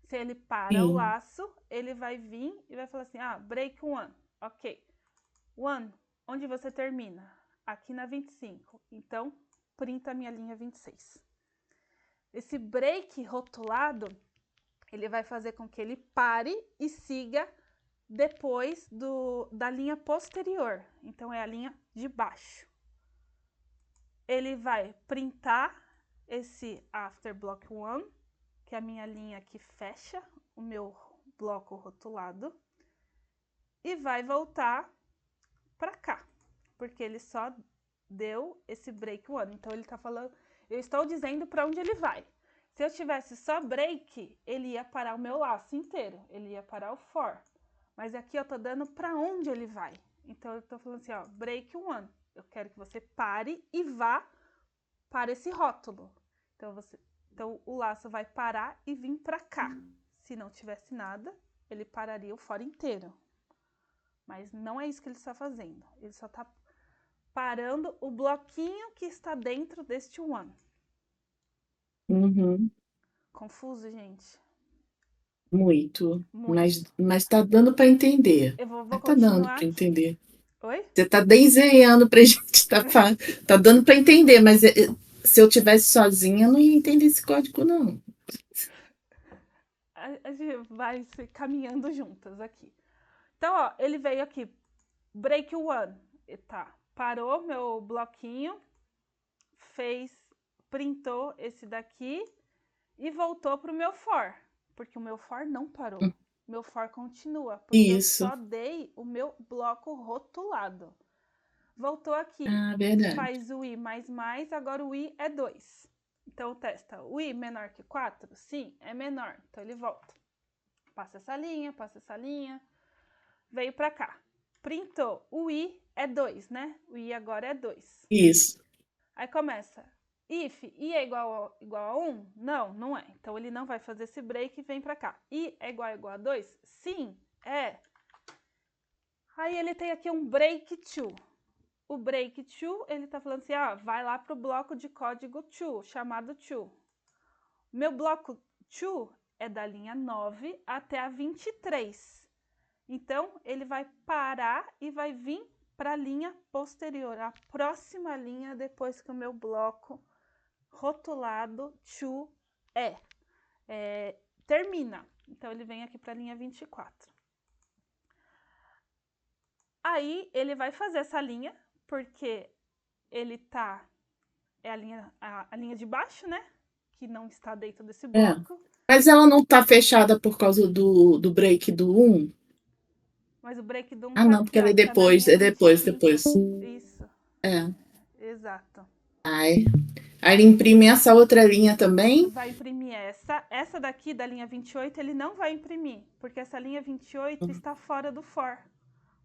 Se ele para o laço, ele vai vir e vai falar assim, ah, break one, ok. One, onde você termina? Aqui na 25. Então, printa a minha linha 26. Esse break rotulado, ele vai fazer com que ele pare e siga depois da linha posterior. Então, é a linha de baixo. Ele vai printar esse after block one, que é a minha linha que fecha o meu bloco rotulado, e vai voltar para cá, porque ele só deu esse break one. Então, ele tá falando, eu estou dizendo para onde ele vai. Se eu tivesse só break, ele ia parar o meu laço inteiro, ele ia parar o for. Mas aqui eu tô dando para onde ele vai. Então, eu tô falando assim, ó, break one. Eu quero que você pare e vá para esse rótulo. Então, o laço vai parar e vir para cá. Se não tivesse nada, ele pararia o for inteiro. Mas não é isso que ele está fazendo. Ele só está parando o bloquinho que está dentro deste one. Uhum. Confuso, gente? Muito. Muito. Mas tá dando para entender. Eu vou Tá dando continuar para aqui. entender. Oi? Você tá desenhando pra gente, tá dando para entender, mas se eu tivesse sozinha, eu não ia entender esse código, não. A gente vai se caminhando juntas aqui. Então, ó, ele veio aqui, break one. E tá, parou meu bloquinho, printou esse daqui e voltou pro meu for, porque o meu for não parou. Meu for continua, porque Isso. eu só dei o meu bloco rotulado. Voltou aqui, Ah, verdade. faz o i mais, agora o i é 2. Então, testa, o i menor que 4? Sim, é menor. Então, ele volta. Passa essa linha, veio pra cá. Printou, o i é 2, né? O i agora é 2. Isso. Aí começa, if i é igual a 1? Não, não é. Então, ele não vai fazer esse break e vem pra cá. I é igual a 2? Sim, é. Aí, ele tem aqui um break to. O break to, ele tá falando assim, ó, vai lá pro bloco de código to, chamado to. Meu bloco to é da linha 9 até a 23. Então, ele vai parar e vai vir para a linha posterior, a próxima linha depois que o meu bloco rotulado to termina. Então, ele vem aqui para a linha 24. Aí, ele vai fazer essa linha, porque ele tá... É a linha de baixo, né? Que não está dentro desse bloco. Mas ela não tá fechada por causa do break do 1? Mas o break do 1 Ah, tá não, aqui, porque ela ó. é depois, Tá na linha 25. depois. Isso. É. Exato. Aí ele imprime essa outra linha também? Vai imprimir essa. Essa daqui, da linha 28, ele não vai imprimir, porque essa linha 28 está fora do for.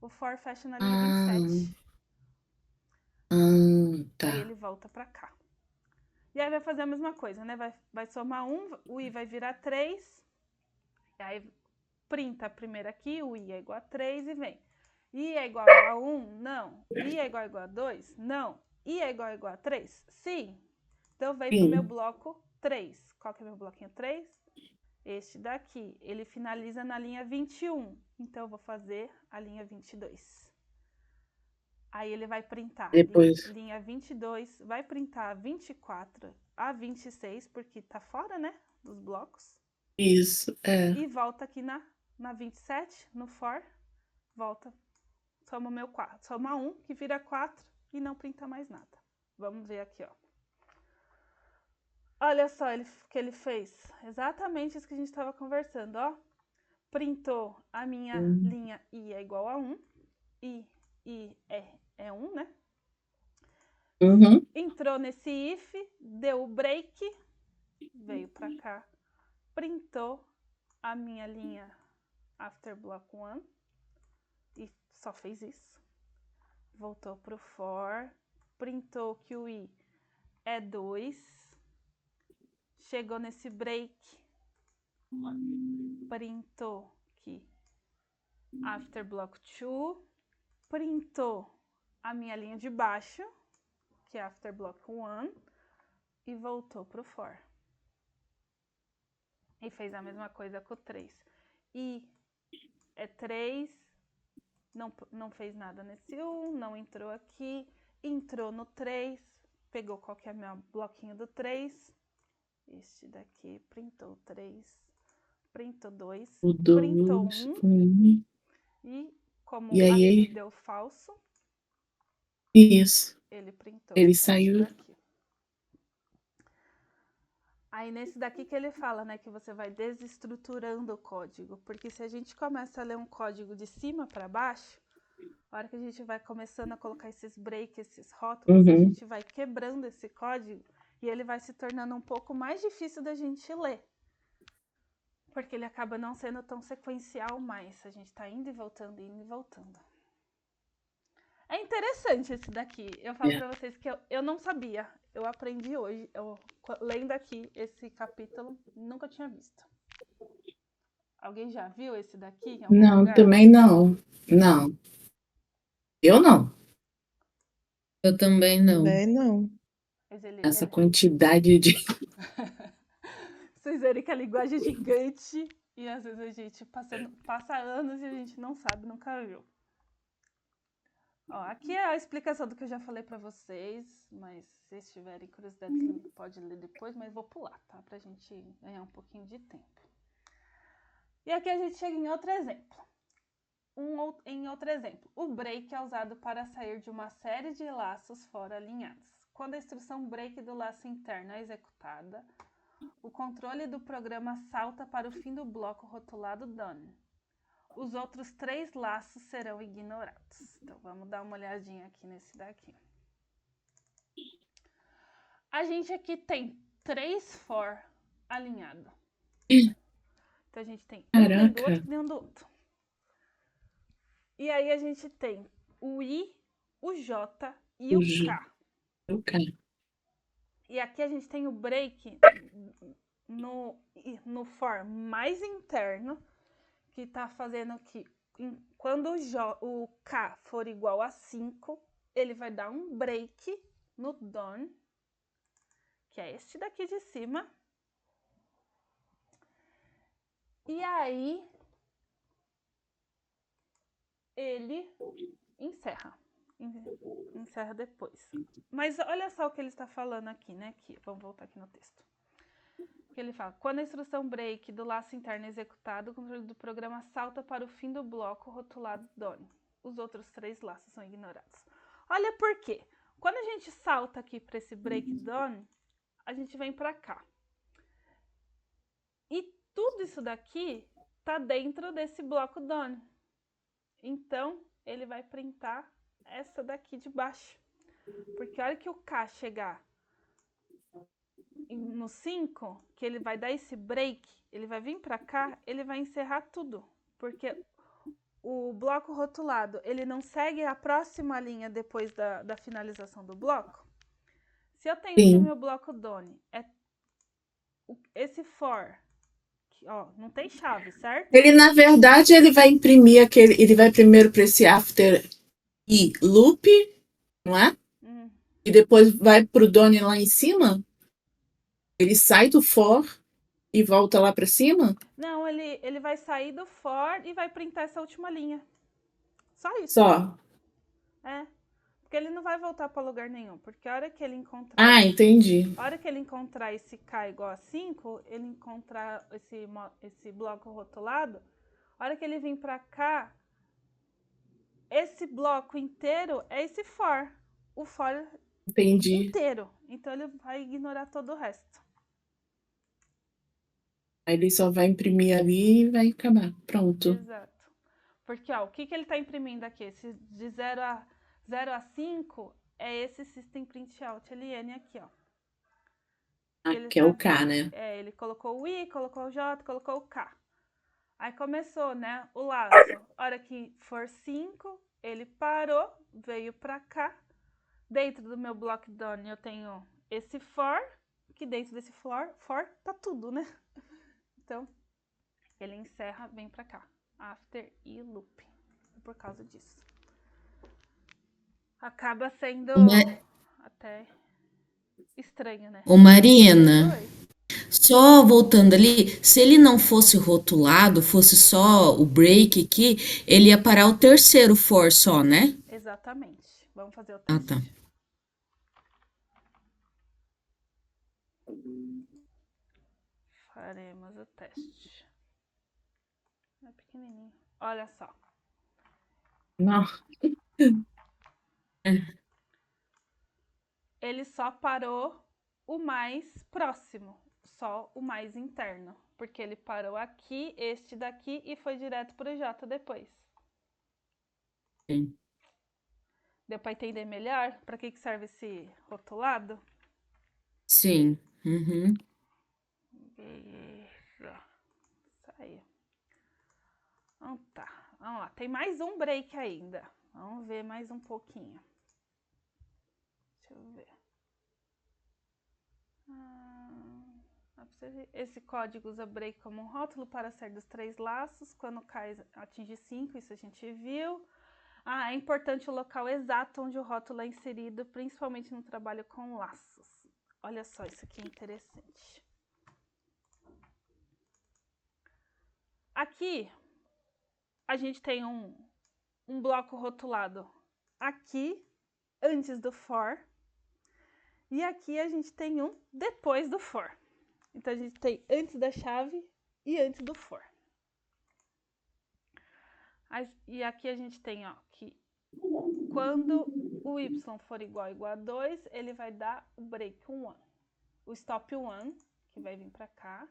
O for fecha na linha 27. Aí Tá. ele volta pra cá. E aí vai fazer a mesma coisa, né? Vai somar 1, o i vai virar 3. E aí printa primeiro aqui, o i é igual a 3 e vem. I é igual a 1? Não. I é igual a 2? Não. I é igual a 3? Sim. Então vem pro meu Sim. bloco 3. Qual que é meu bloquinho 3? Este daqui. Ele finaliza na linha 21. Então eu vou fazer a linha 22. Aí ele vai printar Depois. linha 22, vai printar a 24, a 26, porque tá fora, né, dos blocos. Isso. E volta aqui na 27, no for, volta, soma meu 4, soma 1, que vira 4 e não printa mais nada. Vamos ver aqui, ó. Olha só o que ele fez. Exatamente isso que a gente estava conversando, ó. Printou a minha linha i é igual a 1, i é 1, né? Uhum. Entrou nesse if, deu o break, veio pra cá, printou a minha linha after block 1 e só fez isso. Voltou pro for, printou que o i é 2, chegou nesse break, printou que after block 2, printou a minha linha de baixo, que é after block 1, e voltou pro for. E fez a mesma coisa com o 3. I é 3, não fez nada nesse 1, não entrou aqui, entrou no 3, pegou qual que é meu bloquinho do 3, este daqui, printou 3, printou 2, O printou 2, 1, e como E aqui aí, deu falso, isso. ele printou Ele esse saiu. daqui. Aí nesse daqui que ele fala, né, que você vai desestruturando o código, porque se a gente começa a ler um código de cima para baixo, a hora que a gente vai começando a colocar esses breaks, esses rótulos, a gente vai quebrando esse código e ele vai se tornando um pouco mais difícil da gente ler. Porque ele acaba não sendo tão sequencial mais, a gente tá indo e voltando, indo e voltando. É interessante esse daqui. Eu falo pra vocês que eu não sabia. Eu aprendi hoje. Lendo aqui esse capítulo, nunca tinha visto. Alguém já viu esse daqui em algum Não, lugar? também não. Não. Eu não. Eu também não. Também não. Mas Essa quantidade de. Vocês verem que a linguagem é gigante e às vezes a gente passa anos e a gente não sabe, nunca viu. Ó, aqui é a explicação do que eu já falei pra vocês, mas se vocês tiverem curiosidade, pode ler depois, mas vou pular, tá? Pra gente ganhar um pouquinho de tempo. E aqui a gente chega em outro exemplo. Em outro exemplo, o break é usado para sair de uma série de laços fora alinhados. Quando a instrução break do laço interno é executada, o controle do programa salta para o fim do bloco rotulado done. Os outros 3 laços serão ignorados. Então, vamos dar uma olhadinha aqui nesse daqui. A gente aqui tem 3 for alinhados. Então, a gente tem um dentro do outro, dentro do outro. E aí, a gente tem o I, o J e o K. O K. E aqui a gente tem o break no for mais interno, que está fazendo que quando o K for igual a 5, ele vai dar um break no done, que é este daqui de cima. E aí, ele encerra depois. Mas olha só o que ele está falando aqui, né? Aqui, vamos voltar aqui no texto. Que ele fala, quando a instrução break do laço interno é executado, o controle do programa salta para o fim do bloco rotulado done. Os outros 3 laços são ignorados. Olha por quê. Quando a gente salta aqui para esse break done, a gente vem para cá. E tudo isso daqui tá dentro desse bloco done. Então, ele vai printar essa daqui de baixo. Porque a hora que o K chegar no 5, que ele vai dar esse break, ele vai vir pra cá, ele vai encerrar tudo. Porque o bloco rotulado, ele não segue a próxima linha depois da finalização do bloco? Se eu tenho que o Sim. meu bloco Done esse for, que, ó, não tem chave, certo? Ele, na verdade, ele vai imprimir ele vai primeiro para esse after e loop, não é? E depois vai para o done lá em cima? Ele sai do for e volta lá para cima? Não, ele vai sair do for e vai printar essa última linha. Só isso. Só. É. Porque ele não vai voltar para lugar nenhum. Porque a hora que ele encontrar. Ah, entendi. A hora que ele encontrar esse K igual a 5, ele encontrar esse bloco rotulado, a hora que ele vir para cá, esse bloco inteiro é esse for. O for Entendi. inteiro. Então ele vai ignorar todo o resto. Aí ele só vai imprimir ali e vai acabar. Pronto. Exato. Porque, ó, o que ele está imprimindo aqui? Esse de 0 a 5 é esse System Print Out LN aqui, ó. Aqui é o K, né? Ele colocou o I, colocou o J, colocou o K. Aí começou, né, o laço. A hora que for 5, ele parou, veio pra cá. Dentro do meu block done eu tenho esse for, que dentro desse for tá tudo, né? Então, ele encerra, vem pra cá. After e loop. Por causa disso. Acaba sendo até estranho, né? Ô Marina, Oi. só voltando ali, se ele não fosse rotulado, fosse só o break aqui, ele ia parar o terceiro for só, né? Exatamente. Vamos fazer o Ah, teste. tá. Faremos o teste. É pequenininho. Olha só. Não. Ele só parou o mais próximo, só o mais interno, porque ele parou aqui, este daqui, e foi direto pro J depois. Sim. Deu para entender melhor para que serve esse rotulado? Sim. Uhum. Beleza. Isso aí. Então tá. Vamos lá. Tem mais um break ainda. Vamos ver mais um pouquinho. Deixa eu ver. Esse código usa break como um rótulo para sair dos 3 laços. Quando cai, atinge 5, isso a gente viu. É importante o local exato onde o rótulo é inserido, principalmente no trabalho com laços. Olha só, isso aqui é interessante. Aqui, a gente tem um bloco rotulado aqui, antes do for. E aqui a gente tem um depois do for. Então, a gente tem antes da chave e antes do for. E aqui a gente tem, ó, que quando o y for igual a 2, ele vai dar o break 1, o stop 1, que vai vir para cá.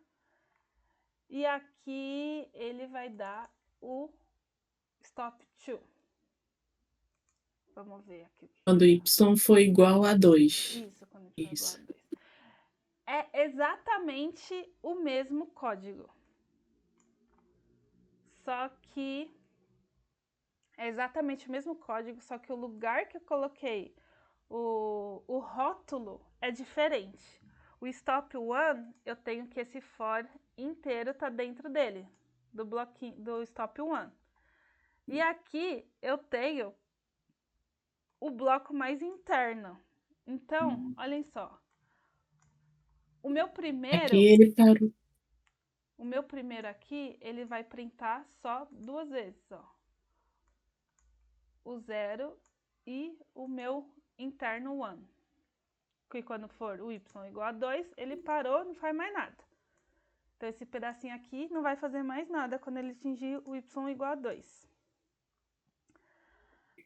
E aqui ele vai dar o stop 2. Vamos ver aqui. Quando y for igual a 2. Isso, quando y for igual a 2. É exatamente o mesmo código. Só que é exatamente o mesmo código, só que o lugar que eu coloquei o rótulo é diferente. O stop 1, eu tenho que esse for inteiro tá dentro dele, do bloquinho do stop 1. E aqui eu tenho o bloco mais interno. Então, olhem só. O meu primeiro, Aqui ele parou. o meu primeiro aqui, ele vai printar só 2 vezes, ó. O 0 e o meu interno 1. Que quando for o y igual a 2, ele parou, não faz mais nada. Então, esse pedacinho aqui não vai fazer mais nada quando ele atingir o y igual a 2.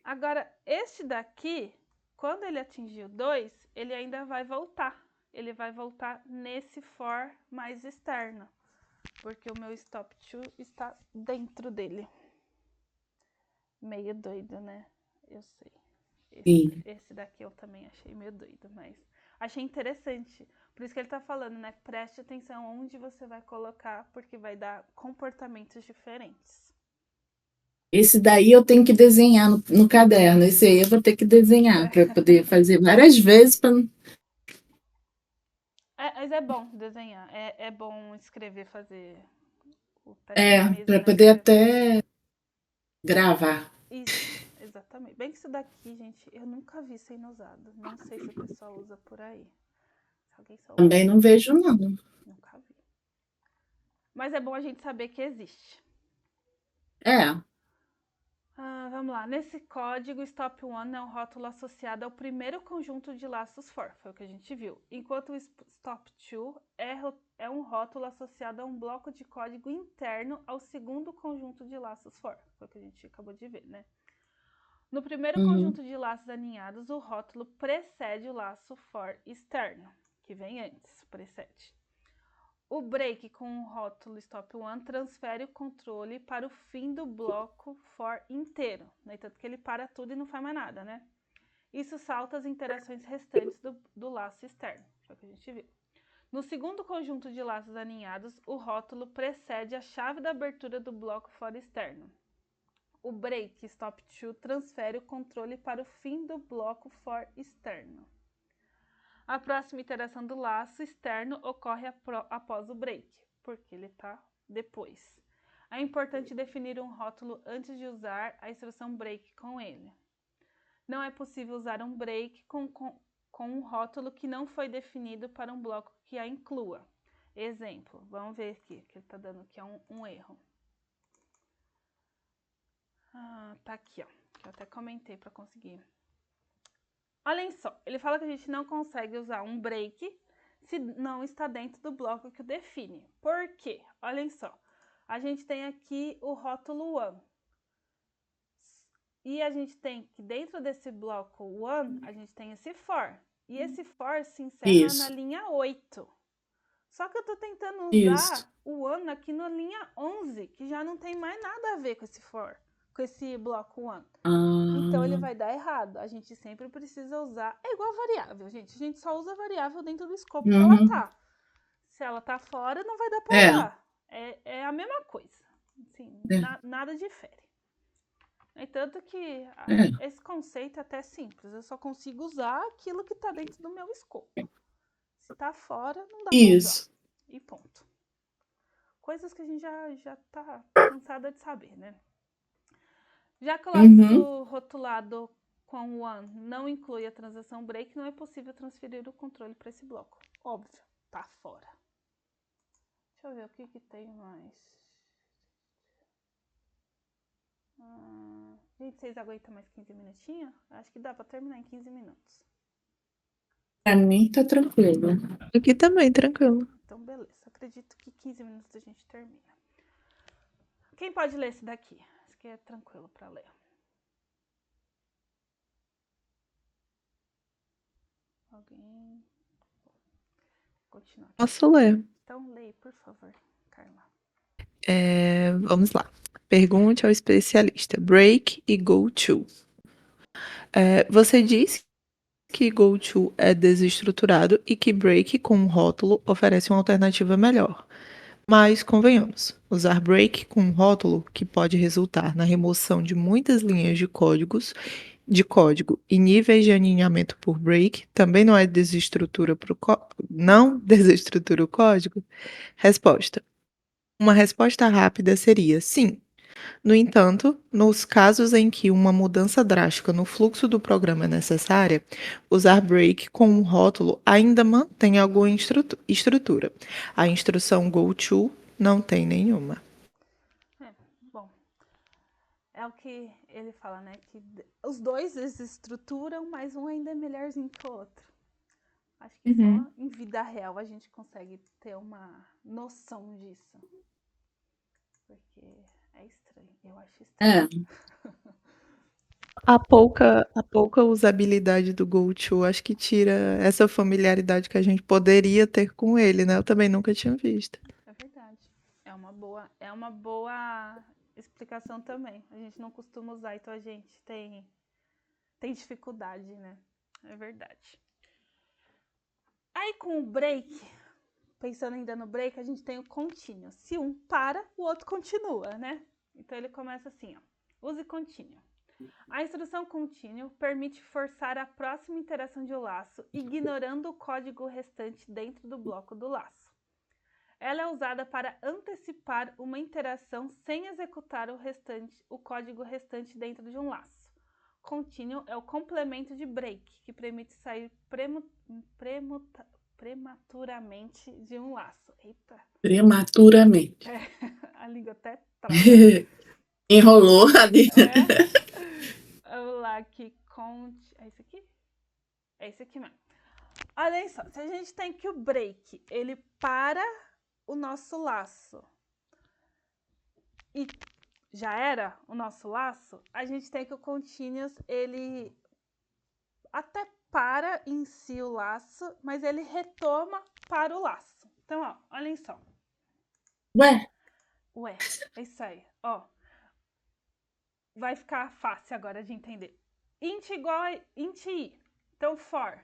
Agora, este daqui, quando ele atingir o 2, ele ainda vai voltar. Ele vai voltar nesse for mais externo, porque o meu stop 2 está dentro dele. Meio doido, né? Eu sei. Esse daqui eu também achei meio doido, mas achei interessante. Por isso que ele tá falando, né? Preste atenção onde você vai colocar, porque vai dar comportamentos diferentes. Esse daí eu tenho que desenhar no caderno. Esse aí eu vou ter que desenhar para poder fazer várias vezes. Mas é bom desenhar, é bom escrever, fazer o teste da É, mesa, para né? poder Escrever. até gravar. Isso, exatamente. Bem que isso daqui, gente, eu nunca vi sendo usado. Não sei se o pessoal usa por aí. Se alguém souber, Também não vejo, não. nunca vi. Mas é bom a gente saber que existe. É, Vamos lá. Nesse código, Stop One é um rótulo associado ao primeiro conjunto de laços for, foi o que a gente viu. Enquanto o Stop Two é um rótulo associado a um bloco de código interno ao segundo conjunto de laços for, foi o que a gente acabou de ver, né? No primeiro uhum, conjunto de laços aninhados, o rótulo precede o laço for externo, que vem antes, precede. O break com o rótulo Stop One transfere o controle para o fim do bloco for inteiro, no entanto que ele para tudo e não faz mais nada, né? Isso salta as interações restantes do laço externo, foi o que a gente viu. No segundo conjunto de laços aninhados, o rótulo precede a chave da abertura do bloco for externo. O break Stop To transfere o controle para o fim do bloco for externo. A próxima iteração do laço externo ocorre após o break, porque ele está depois. É importante definir um rótulo antes de usar a instrução break com ele. Não é possível usar um break com um rótulo que não foi definido para um bloco que a inclua. Exemplo, vamos ver aqui, que ele está dando aqui um erro. Tá aqui, ó, que eu até comentei para conseguir. Olhem só, ele fala que a gente não consegue usar um break se não está dentro do bloco que o define. Por quê? Olhem só, a gente tem aqui o rótulo one. E a gente tem que dentro desse bloco one, a gente tem esse for. E esse for se encerra na isso, linha 8. Só que eu tô tentando isso. usar o one aqui na linha 11, que já não tem mais nada a ver com esse for, com esse bloco one. Então ele Ah, vai dar errado. A gente sempre precisa usar. É igual variável, gente. A gente só usa variável dentro do escopo que ela uhum, tá. Se ela tá fora, não vai dar pra é, usar. É a mesma coisa. Assim, é, nada difere. No entanto que é, esse conceito é até simples. Eu só consigo usar aquilo que tá dentro do meu escopo. Se tá fora, não dá pra usar. isso. E ponto. Coisas que a gente já tá cansada de saber, né? Já que o Uhum, laço rotulado com o one não inclui a transação break, não é possível transferir o controle para esse bloco. Óbvio, tá fora. Deixa eu ver o que tem mais. Gente, vocês aguentam mais 15 minutinhos? Acho que dá para terminar em 15 minutos. pra mim tá tranquilo. Aqui também, tranquilo. Então, beleza. Acredito que 15 minutos a gente termina. Quem pode ler esse daqui? Esse aqui é tranquilo para ler. Alguém? Continuar aqui. Posso ler? Então, leia, por favor, Carla. Vamos lá. Pergunte ao especialista. Break e go to. Você disse que go to é desestruturado e que break com um rótulo oferece uma alternativa melhor. Mas, convenhamos, usar break com um rótulo, que pode resultar na remoção de muitas linhas de código e níveis de alinhamento por break, também não desestrutura o código? Resposta. Uma resposta rápida seria sim. No entanto, nos casos em que uma mudança drástica no fluxo do programa é necessária, usar break com um rótulo ainda mantém alguma estrutura. A instrução goTo não tem nenhuma. Bom, é o que ele fala, né? Que os dois eles estruturam, mas um ainda é melhorzinho que o outro. Acho que Uhum. só em vida real a gente consegue ter uma noção disso. Porque é estranho. Eu acho estranho. É, A pouca usabilidade do GoTo, acho que tira essa familiaridade que a gente poderia ter com ele, né? Eu também nunca tinha visto. É verdade. É uma boa explicação também. A gente não costuma usar, então a gente tem dificuldade, né? É verdade. Aí com o break, pensando ainda no break, a gente tem o contínuo. Se um para, o outro continua, né? Então ele começa assim, ó. Use contínuo. A instrução contínuo permite forçar a próxima interação de um laço, ignorando o código restante dentro do bloco do laço. Ela é usada para antecipar uma interação sem executar o código restante dentro de um laço. Contínuo é o complemento de break, que permite sair prematuramente de um laço. Eita, Prematuramente. a língua até trava. Enrolou ali. Vamos lá, que conte. É esse aqui? É esse aqui mesmo. Olha só, se a gente tem que o break, ele para o nosso laço e já era o nosso laço, a gente tem que o continuous, ele até para em si o laço, mas ele retoma para o laço. Então, ó, olhem só. Ué, É isso aí, ó. Vai ficar fácil agora de entender. Int igual a int i. Então, for.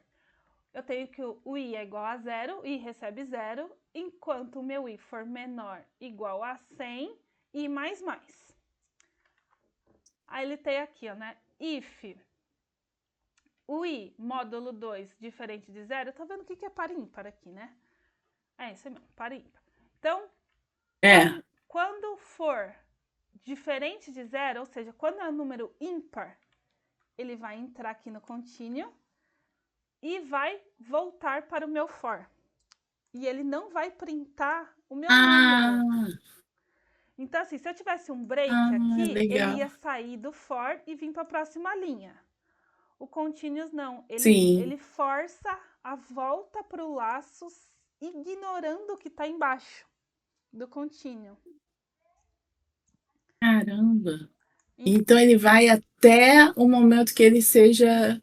Eu tenho que o i é igual a 0, o i recebe 0, enquanto o meu i for menor igual a 100, i mais mais. Aí ele tem aqui, ó, né? If o i módulo 2 diferente de 0, eu tô vendo o que é par e ímpar aqui, né? É isso mesmo, par e ímpar. Então, quando for diferente de 0, ou seja, quando é um número ímpar, ele vai entrar aqui no contínuo e vai voltar para o meu for. E ele não vai printar o meu número. Então, assim, se eu tivesse um break aqui, legal. ele ia sair do for e vir para a próxima linha. O continuous não, Sim. ele força a volta para o laço, ignorando o que está embaixo do contínuo. Caramba. Então ele vai até o momento que ele seja...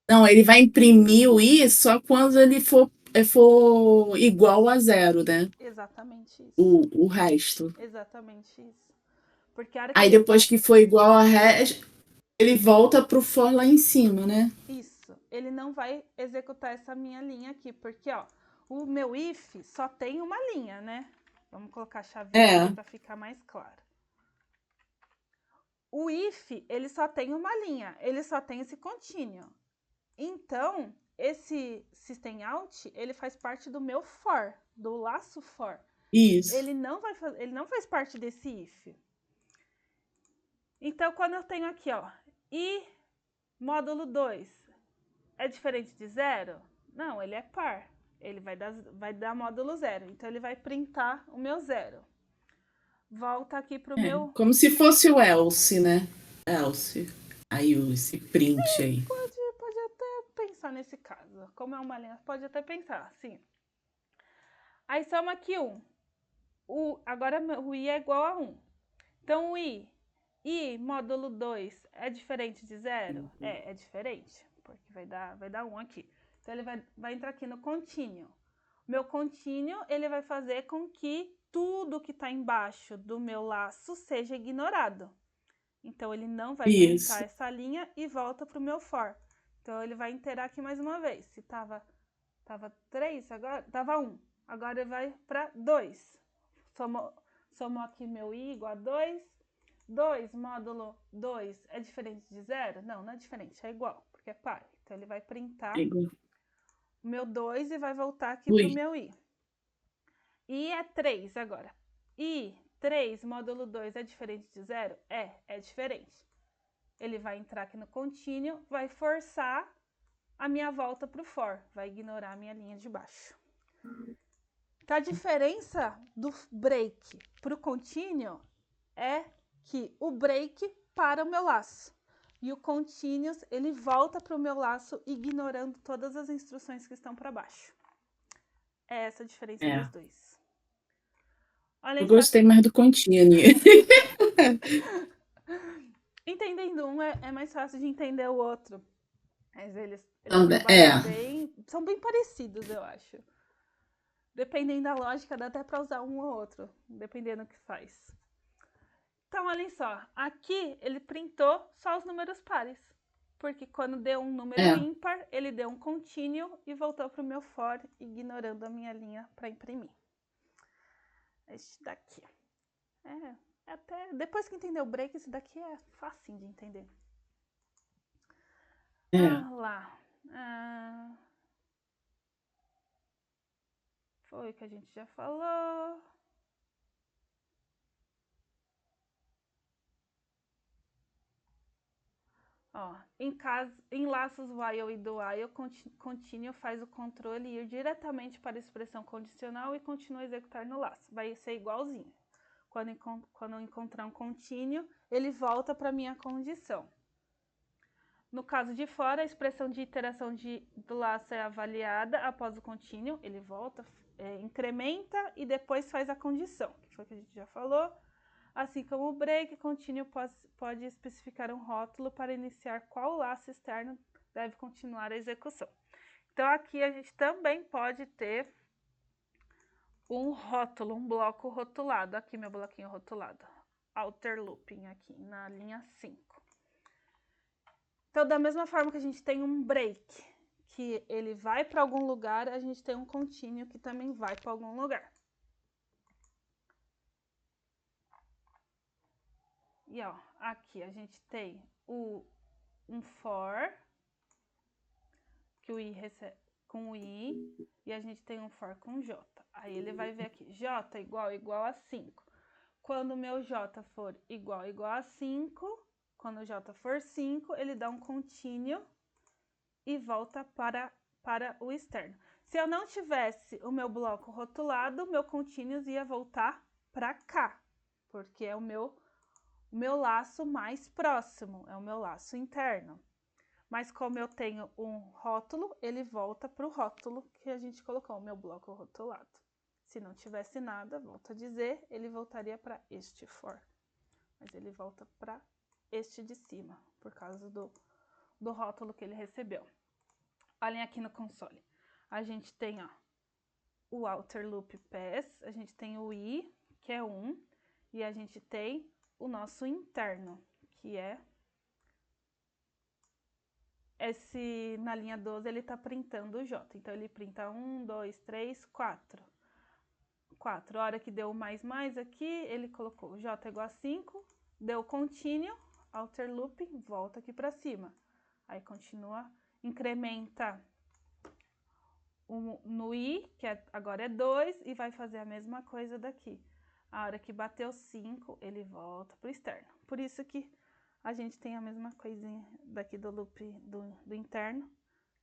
Não, ele vai imprimir o i só quando ele for igual a 0, né? Exatamente isso. O resto. Exatamente isso. Porque a hora que Aí depois que for igual a resto, ele volta pro for lá em cima, né? Isso. Ele não vai executar essa minha linha aqui, porque, ó, o meu if só tem uma linha, né? Vamos colocar a chavinha aqui para ficar mais claro. O if, ele só tem uma linha, ele só tem esse contínuo. Então, esse system out, ele faz parte do meu for, do laço for. Isso. Ele não faz parte desse if. Então, quando eu tenho aqui, ó, i módulo 2 é diferente de 0? Não, ele é par. Ele vai dar módulo 0. Então, ele vai printar o meu 0. Volta aqui pro meu... Como se fosse o else, né? Else. Aí esse print aí. Pode até pensar nesse caso. Como é uma linha, pode até pensar, sim. Aí soma aqui 1. Agora o i é igual a 1. Então, o i módulo 2 é diferente de 0? É diferente, porque vai dar 1 aqui. Então, ele vai entrar aqui no contínuo. Meu contínuo, ele vai fazer com que tudo que está embaixo do meu laço seja ignorado. Então, ele não vai printar essa linha e volta para o meu for. Então, ele vai interar aqui mais uma vez. Se tava 3, agora tava 1. Agora ele vai para 2. Somou aqui meu i igual a 2. 2 módulo 2 é diferente de 0? Não, não é diferente, é igual, porque é par. Então, ele vai printar o meu 2 e vai voltar aqui para o meu i. I é 3 agora. I, 3 módulo 2 é diferente de 0? É diferente. Ele vai entrar aqui no contínuo, vai forçar a minha volta para o for, vai ignorar a minha linha de baixo. Então, a diferença do break para o contínuo é que o break para o meu laço e o continuous, ele volta para o meu laço ignorando todas as instruções que estão para baixo. É essa a diferença dos dois. Olha, eu gostei mais do contínuo. Entendendo um é mais fácil de entender o outro. Mas eles são bem parecidos, eu acho. Dependendo da lógica, dá até para usar um ou outro, dependendo do que faz. Então, olhem só. Aqui, ele printou só os números pares. Porque quando deu um número ímpar, ele deu um contínuo e voltou para o meu for, ignorando a minha linha para imprimir. Este daqui. Até depois que entender o break, isso daqui é facinho de entender. É. Lá. Foi o que a gente já falou. Ó, em laços while e do while, contínuo faz o controle ir diretamente para a expressão condicional e continua a executar no laço. Vai ser igualzinho. Quando eu encontrar um contínuo, ele volta para a minha condição. No caso de fora, a expressão de iteração do laço é avaliada após o contínuo, ele volta, incrementa e depois faz a condição, que foi o que a gente já falou. Assim como o break, contínuo pode especificar um rótulo para iniciar qual laço externo deve continuar a execução. Então, aqui a gente também pode ter um rótulo, um bloco rotulado. Aqui meu bloquinho rotulado. Outer looping aqui na linha 5. Então, da mesma forma que a gente tem um break, que ele vai para algum lugar, a gente tem um contínuo que também vai para algum lugar. E ó, aqui a gente tem um for, que o i recebe com o i, e a gente tem um for com j. Aí ele vai ver aqui, j igual a 5. Quando o meu j for igual a 5, quando o j for 5, ele dá um contínuo e volta para o externo. Se eu não tivesse o meu bloco rotulado, meu contínuo ia voltar para cá, porque é o meu laço mais próximo, é o meu laço interno. Mas como eu tenho um rótulo, ele volta para o rótulo que a gente colocou, o meu bloco rotulado. Se não tivesse nada, volto a dizer, ele voltaria para este for. Mas ele volta para este de cima, por causa do rótulo que ele recebeu. Olhem aqui no console. A gente tem ó, o outer loop pass, a gente tem o i, que é 1, e a gente tem o nosso interno, que é esse, na linha 12, ele tá printando o j. Então, ele printa 1, 2, 3, 4. 4. A hora que deu mais aqui, ele colocou j igual a 5, deu contínuo, outer looping, volta aqui para cima. Aí, continua, incrementa no i, que agora é 2, e vai fazer a mesma coisa daqui. A hora que bateu 5, ele volta para o externo. Por isso que a gente tem a mesma coisinha daqui do loop do interno,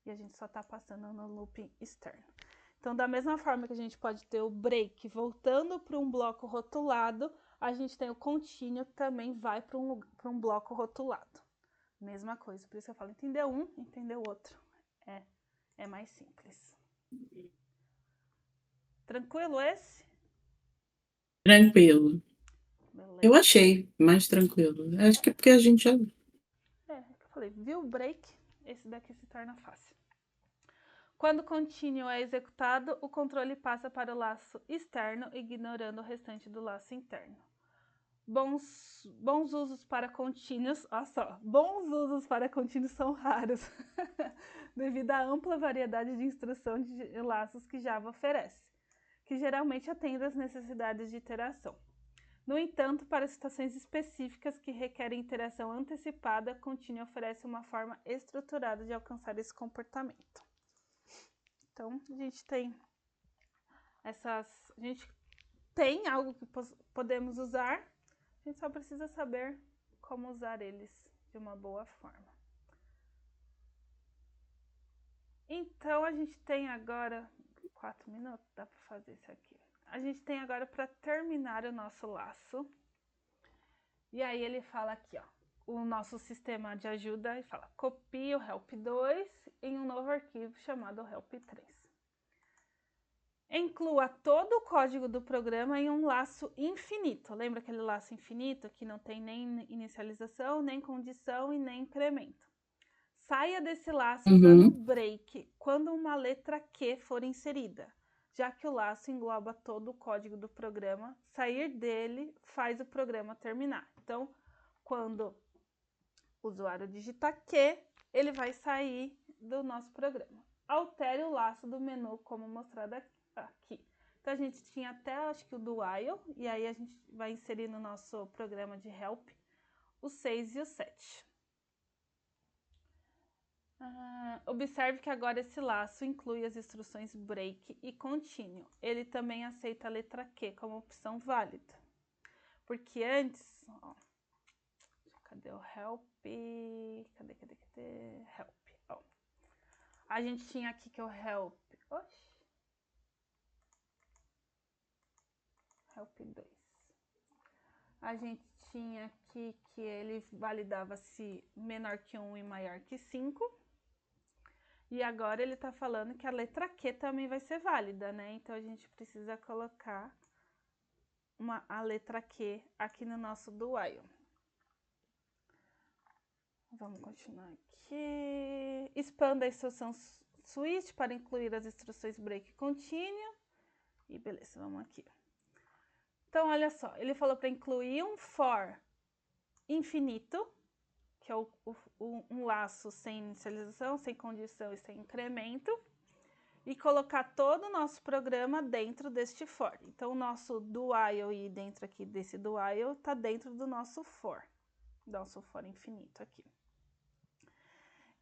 e a gente só tá passando no loop externo. Então, da mesma forma que a gente pode ter o break voltando para um bloco rotulado, a gente tem o contínuo também vai para um bloco rotulado. Mesma coisa, por isso eu falo, entendeu um, entendeu o outro. É mais simples. Tranquilo esse? Tranquilo. Beleza. Eu achei mais tranquilo. Acho que é porque a gente já. Eu falei, viu o break? Esse daqui se torna fácil. Quando o contínuo é executado, o controle passa para o laço externo, ignorando o restante do laço interno. Bons usos para contínuos, olha só, bons usos para contínuos são raros, devido à ampla variedade de instrução de laços que Java oferece, que geralmente atendem às necessidades de iteração. No entanto, para situações específicas que requerem interação antecipada, contínuo oferece uma forma estruturada de alcançar esse comportamento. Então, a gente tem algo que podemos usar, a gente só precisa saber como usar eles de uma boa forma. Então, a gente tem agora 4 minutos, dá para fazer isso aqui. A gente tem agora para terminar o nosso laço. E aí ele fala aqui, ó, o nosso sistema de ajuda, e fala, copie o help 2 em um novo arquivo chamado help 3. Inclua todo o código do programa em um laço infinito. Lembra aquele laço infinito que não tem nem inicialização, nem condição e nem incremento? Saia desse laço dando break quando uma letra Q for inserida, já que o laço engloba todo o código do programa. Sair dele faz o programa terminar. Então, quando o usuário digitar Q, ele vai sair do nosso programa. Altere o laço do menu como mostrado aqui. Então, a gente tinha até, acho que o do while, e aí a gente vai inserir no nosso programa de help o 6 e o 7. Observe que agora esse laço inclui as instruções break e continue. Ele também aceita a letra Q como opção válida. Porque antes, ó, cadê o help? Cadê? Help. Ó. A gente tinha aqui que é o help. Oxi. Help 2. A gente tinha aqui que ele validava se menor que 1 e maior que 5. E agora ele tá falando que a letra Q também vai ser válida, né? Então, a gente precisa colocar a letra Q aqui no nosso do while. Vamos continuar aqui. Expanda a instrução switch para incluir as instruções break e continue. E beleza, vamos aqui. Então, olha só, ele falou para incluir um for infinito, que é um laço sem inicialização, sem condição e sem incremento, e colocar todo o nosso programa dentro deste for. Então, o nosso do while e dentro aqui desse do while está dentro do nosso for infinito aqui.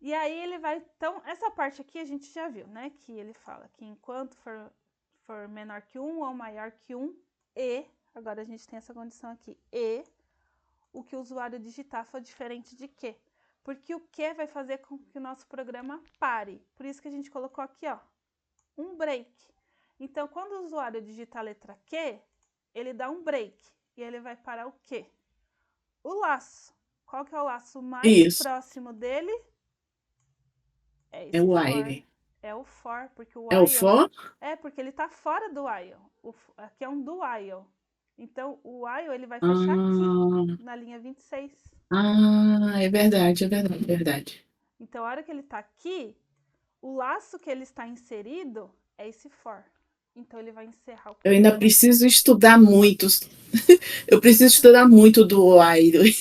E aí ele vai, então, essa parte aqui a gente já viu, né? Que ele fala que enquanto for menor que 1 ou maior que 1, e, agora a gente tem essa condição aqui, e o que o usuário digitar for diferente de Q. Porque o Q vai fazer com que o nosso programa pare. Por isso que a gente colocou aqui, ó, um break. Então, quando o usuário digitar a letra Q, ele dá um break. E ele vai parar o quê? O laço. Qual que é o laço mais próximo dele? É esse É o for. while. É o for, porque o É o while... for? É, porque ele tá fora do while. Aqui é um do while. Então, o while, ele vai fechar aqui, na linha 26. É verdade, é verdade, é verdade. Então, a hora que ele tá aqui, o laço que ele está inserido é esse for. Então, ele vai encerrar o Eu ainda programa. preciso estudar muito. Eu preciso estudar muito do while.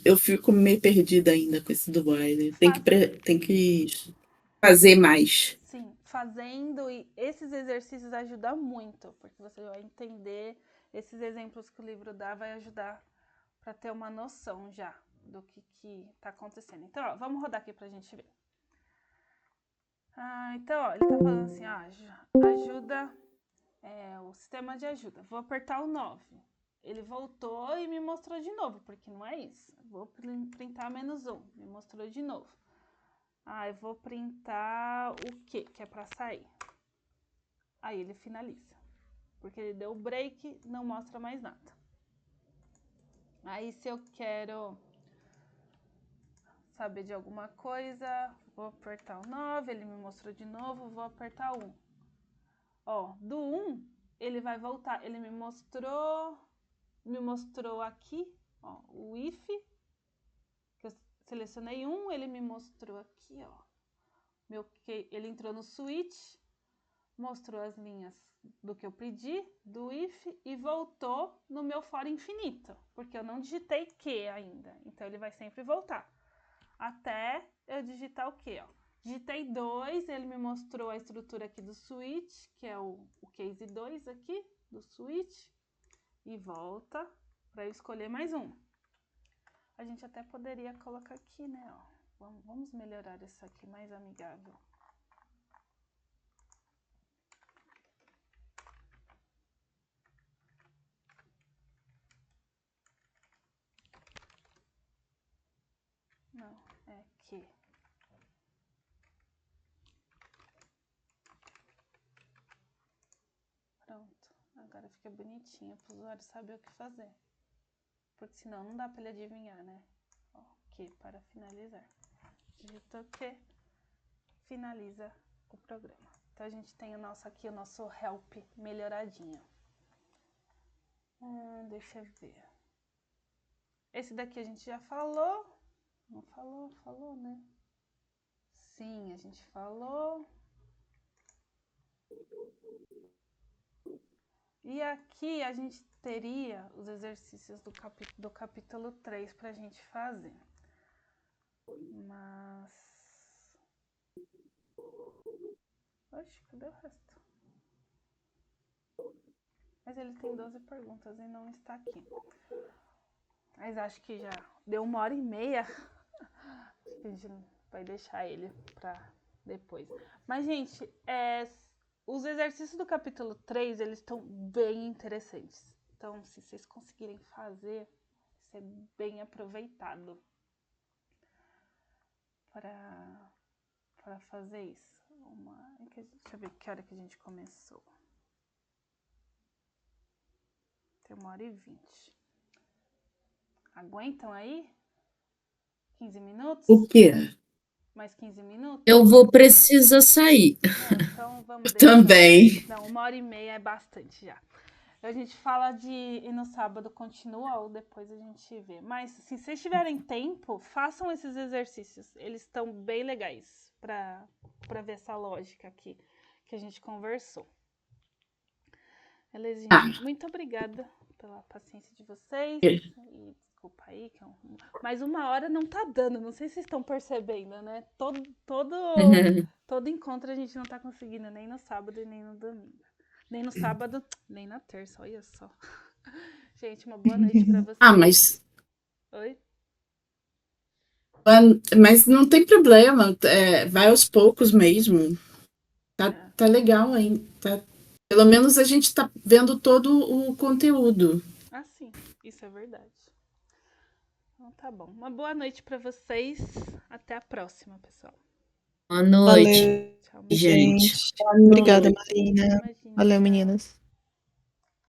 Eu fico meio perdida ainda com esse do while. Tem que fazer mais. Sim, fazendo, e esses exercícios ajudam muito, porque você vai entender, esses exemplos que o livro dá vai ajudar para ter uma noção já do que tá acontecendo. Então, ó, vamos rodar aqui pra gente ver. Então, ó, ele tá falando assim, ajuda, o sistema de ajuda. Vou apertar o 9. Ele voltou e me mostrou de novo, porque não é isso. Vou printar -1, me mostrou de novo. Eu vou printar o quê? Que é para sair. Aí ele finaliza. Porque ele deu o break, não mostra mais nada. Aí se eu quero saber de alguma coisa, vou apertar o 9, ele me mostrou de novo, vou apertar 1. Ó, do 1, ele vai voltar. Ele me mostrou aqui, ó, o if, que eu selecionei 1, ele me mostrou aqui, ó. Ele entrou no switch, mostrou as linhas do que eu pedi, do if, e voltou no meu for infinito, porque eu não digitei Q ainda, então ele vai sempre voltar, até eu digitar o Q, ó. Digitei 2, ele me mostrou a estrutura aqui do switch, que é o case 2 aqui, do switch, e volta para eu escolher mais um. A gente até poderia colocar aqui, né, ó. Vamos melhorar isso aqui, mais amigável. Não, é aqui. Pronto. Agora fica bonitinho para o usuário saber o que fazer. Porque senão não dá para ele adivinhar, né? Ó, Q para finalizar. Digitou Q, finaliza o programa. Então, a gente tem aqui o nosso help melhoradinho. Deixa eu ver. Esse daqui a gente já falou. Não falou? Falou, né? Sim, a gente falou. E aqui a gente teria os exercícios do capítulo 3 para a gente fazer. Mas... Oxe, cadê o resto? Mas ele tem 12 perguntas e não está aqui. Mas acho que já deu 1h30. A gente vai deixar ele para depois. Mas, gente, os exercícios do capítulo 3, eles estão bem interessantes. Então, se vocês conseguirem fazer, isso é bem aproveitado para fazer isso. Deixa eu ver que hora que a gente começou. Tem 1h20. Aguentam aí? 15 minutos? O quê? Mais 15 minutos? Eu vou precisar sair. Não, então vamos Eu deixar. também. Não, 1h30 é bastante já. A gente fala de ir no sábado, continua, ou depois a gente vê. Mas, se vocês tiverem tempo, façam esses exercícios. Eles estão bem legais para ver essa lógica aqui que a gente conversou. Beleza, gente? Muito obrigada pela paciência de vocês. E desculpa aí, mas 1h não tá dando. Não sei se vocês estão percebendo, né? Todo encontro a gente não tá conseguindo, nem no sábado e nem no domingo. Nem no sábado, nem na terça, olha só. Gente, uma boa noite pra vocês. Oi? Mas não tem problema, vai aos poucos mesmo. Tá legal aí. Pelo menos a gente tá vendo todo o conteúdo. Ah, sim, isso é verdade. Então tá bom. Uma boa noite pra vocês. Até a próxima, pessoal. Boa noite, Valeu, Tchau, gente. Obrigada, Marina. Imagina, Valeu, tchau. meninas.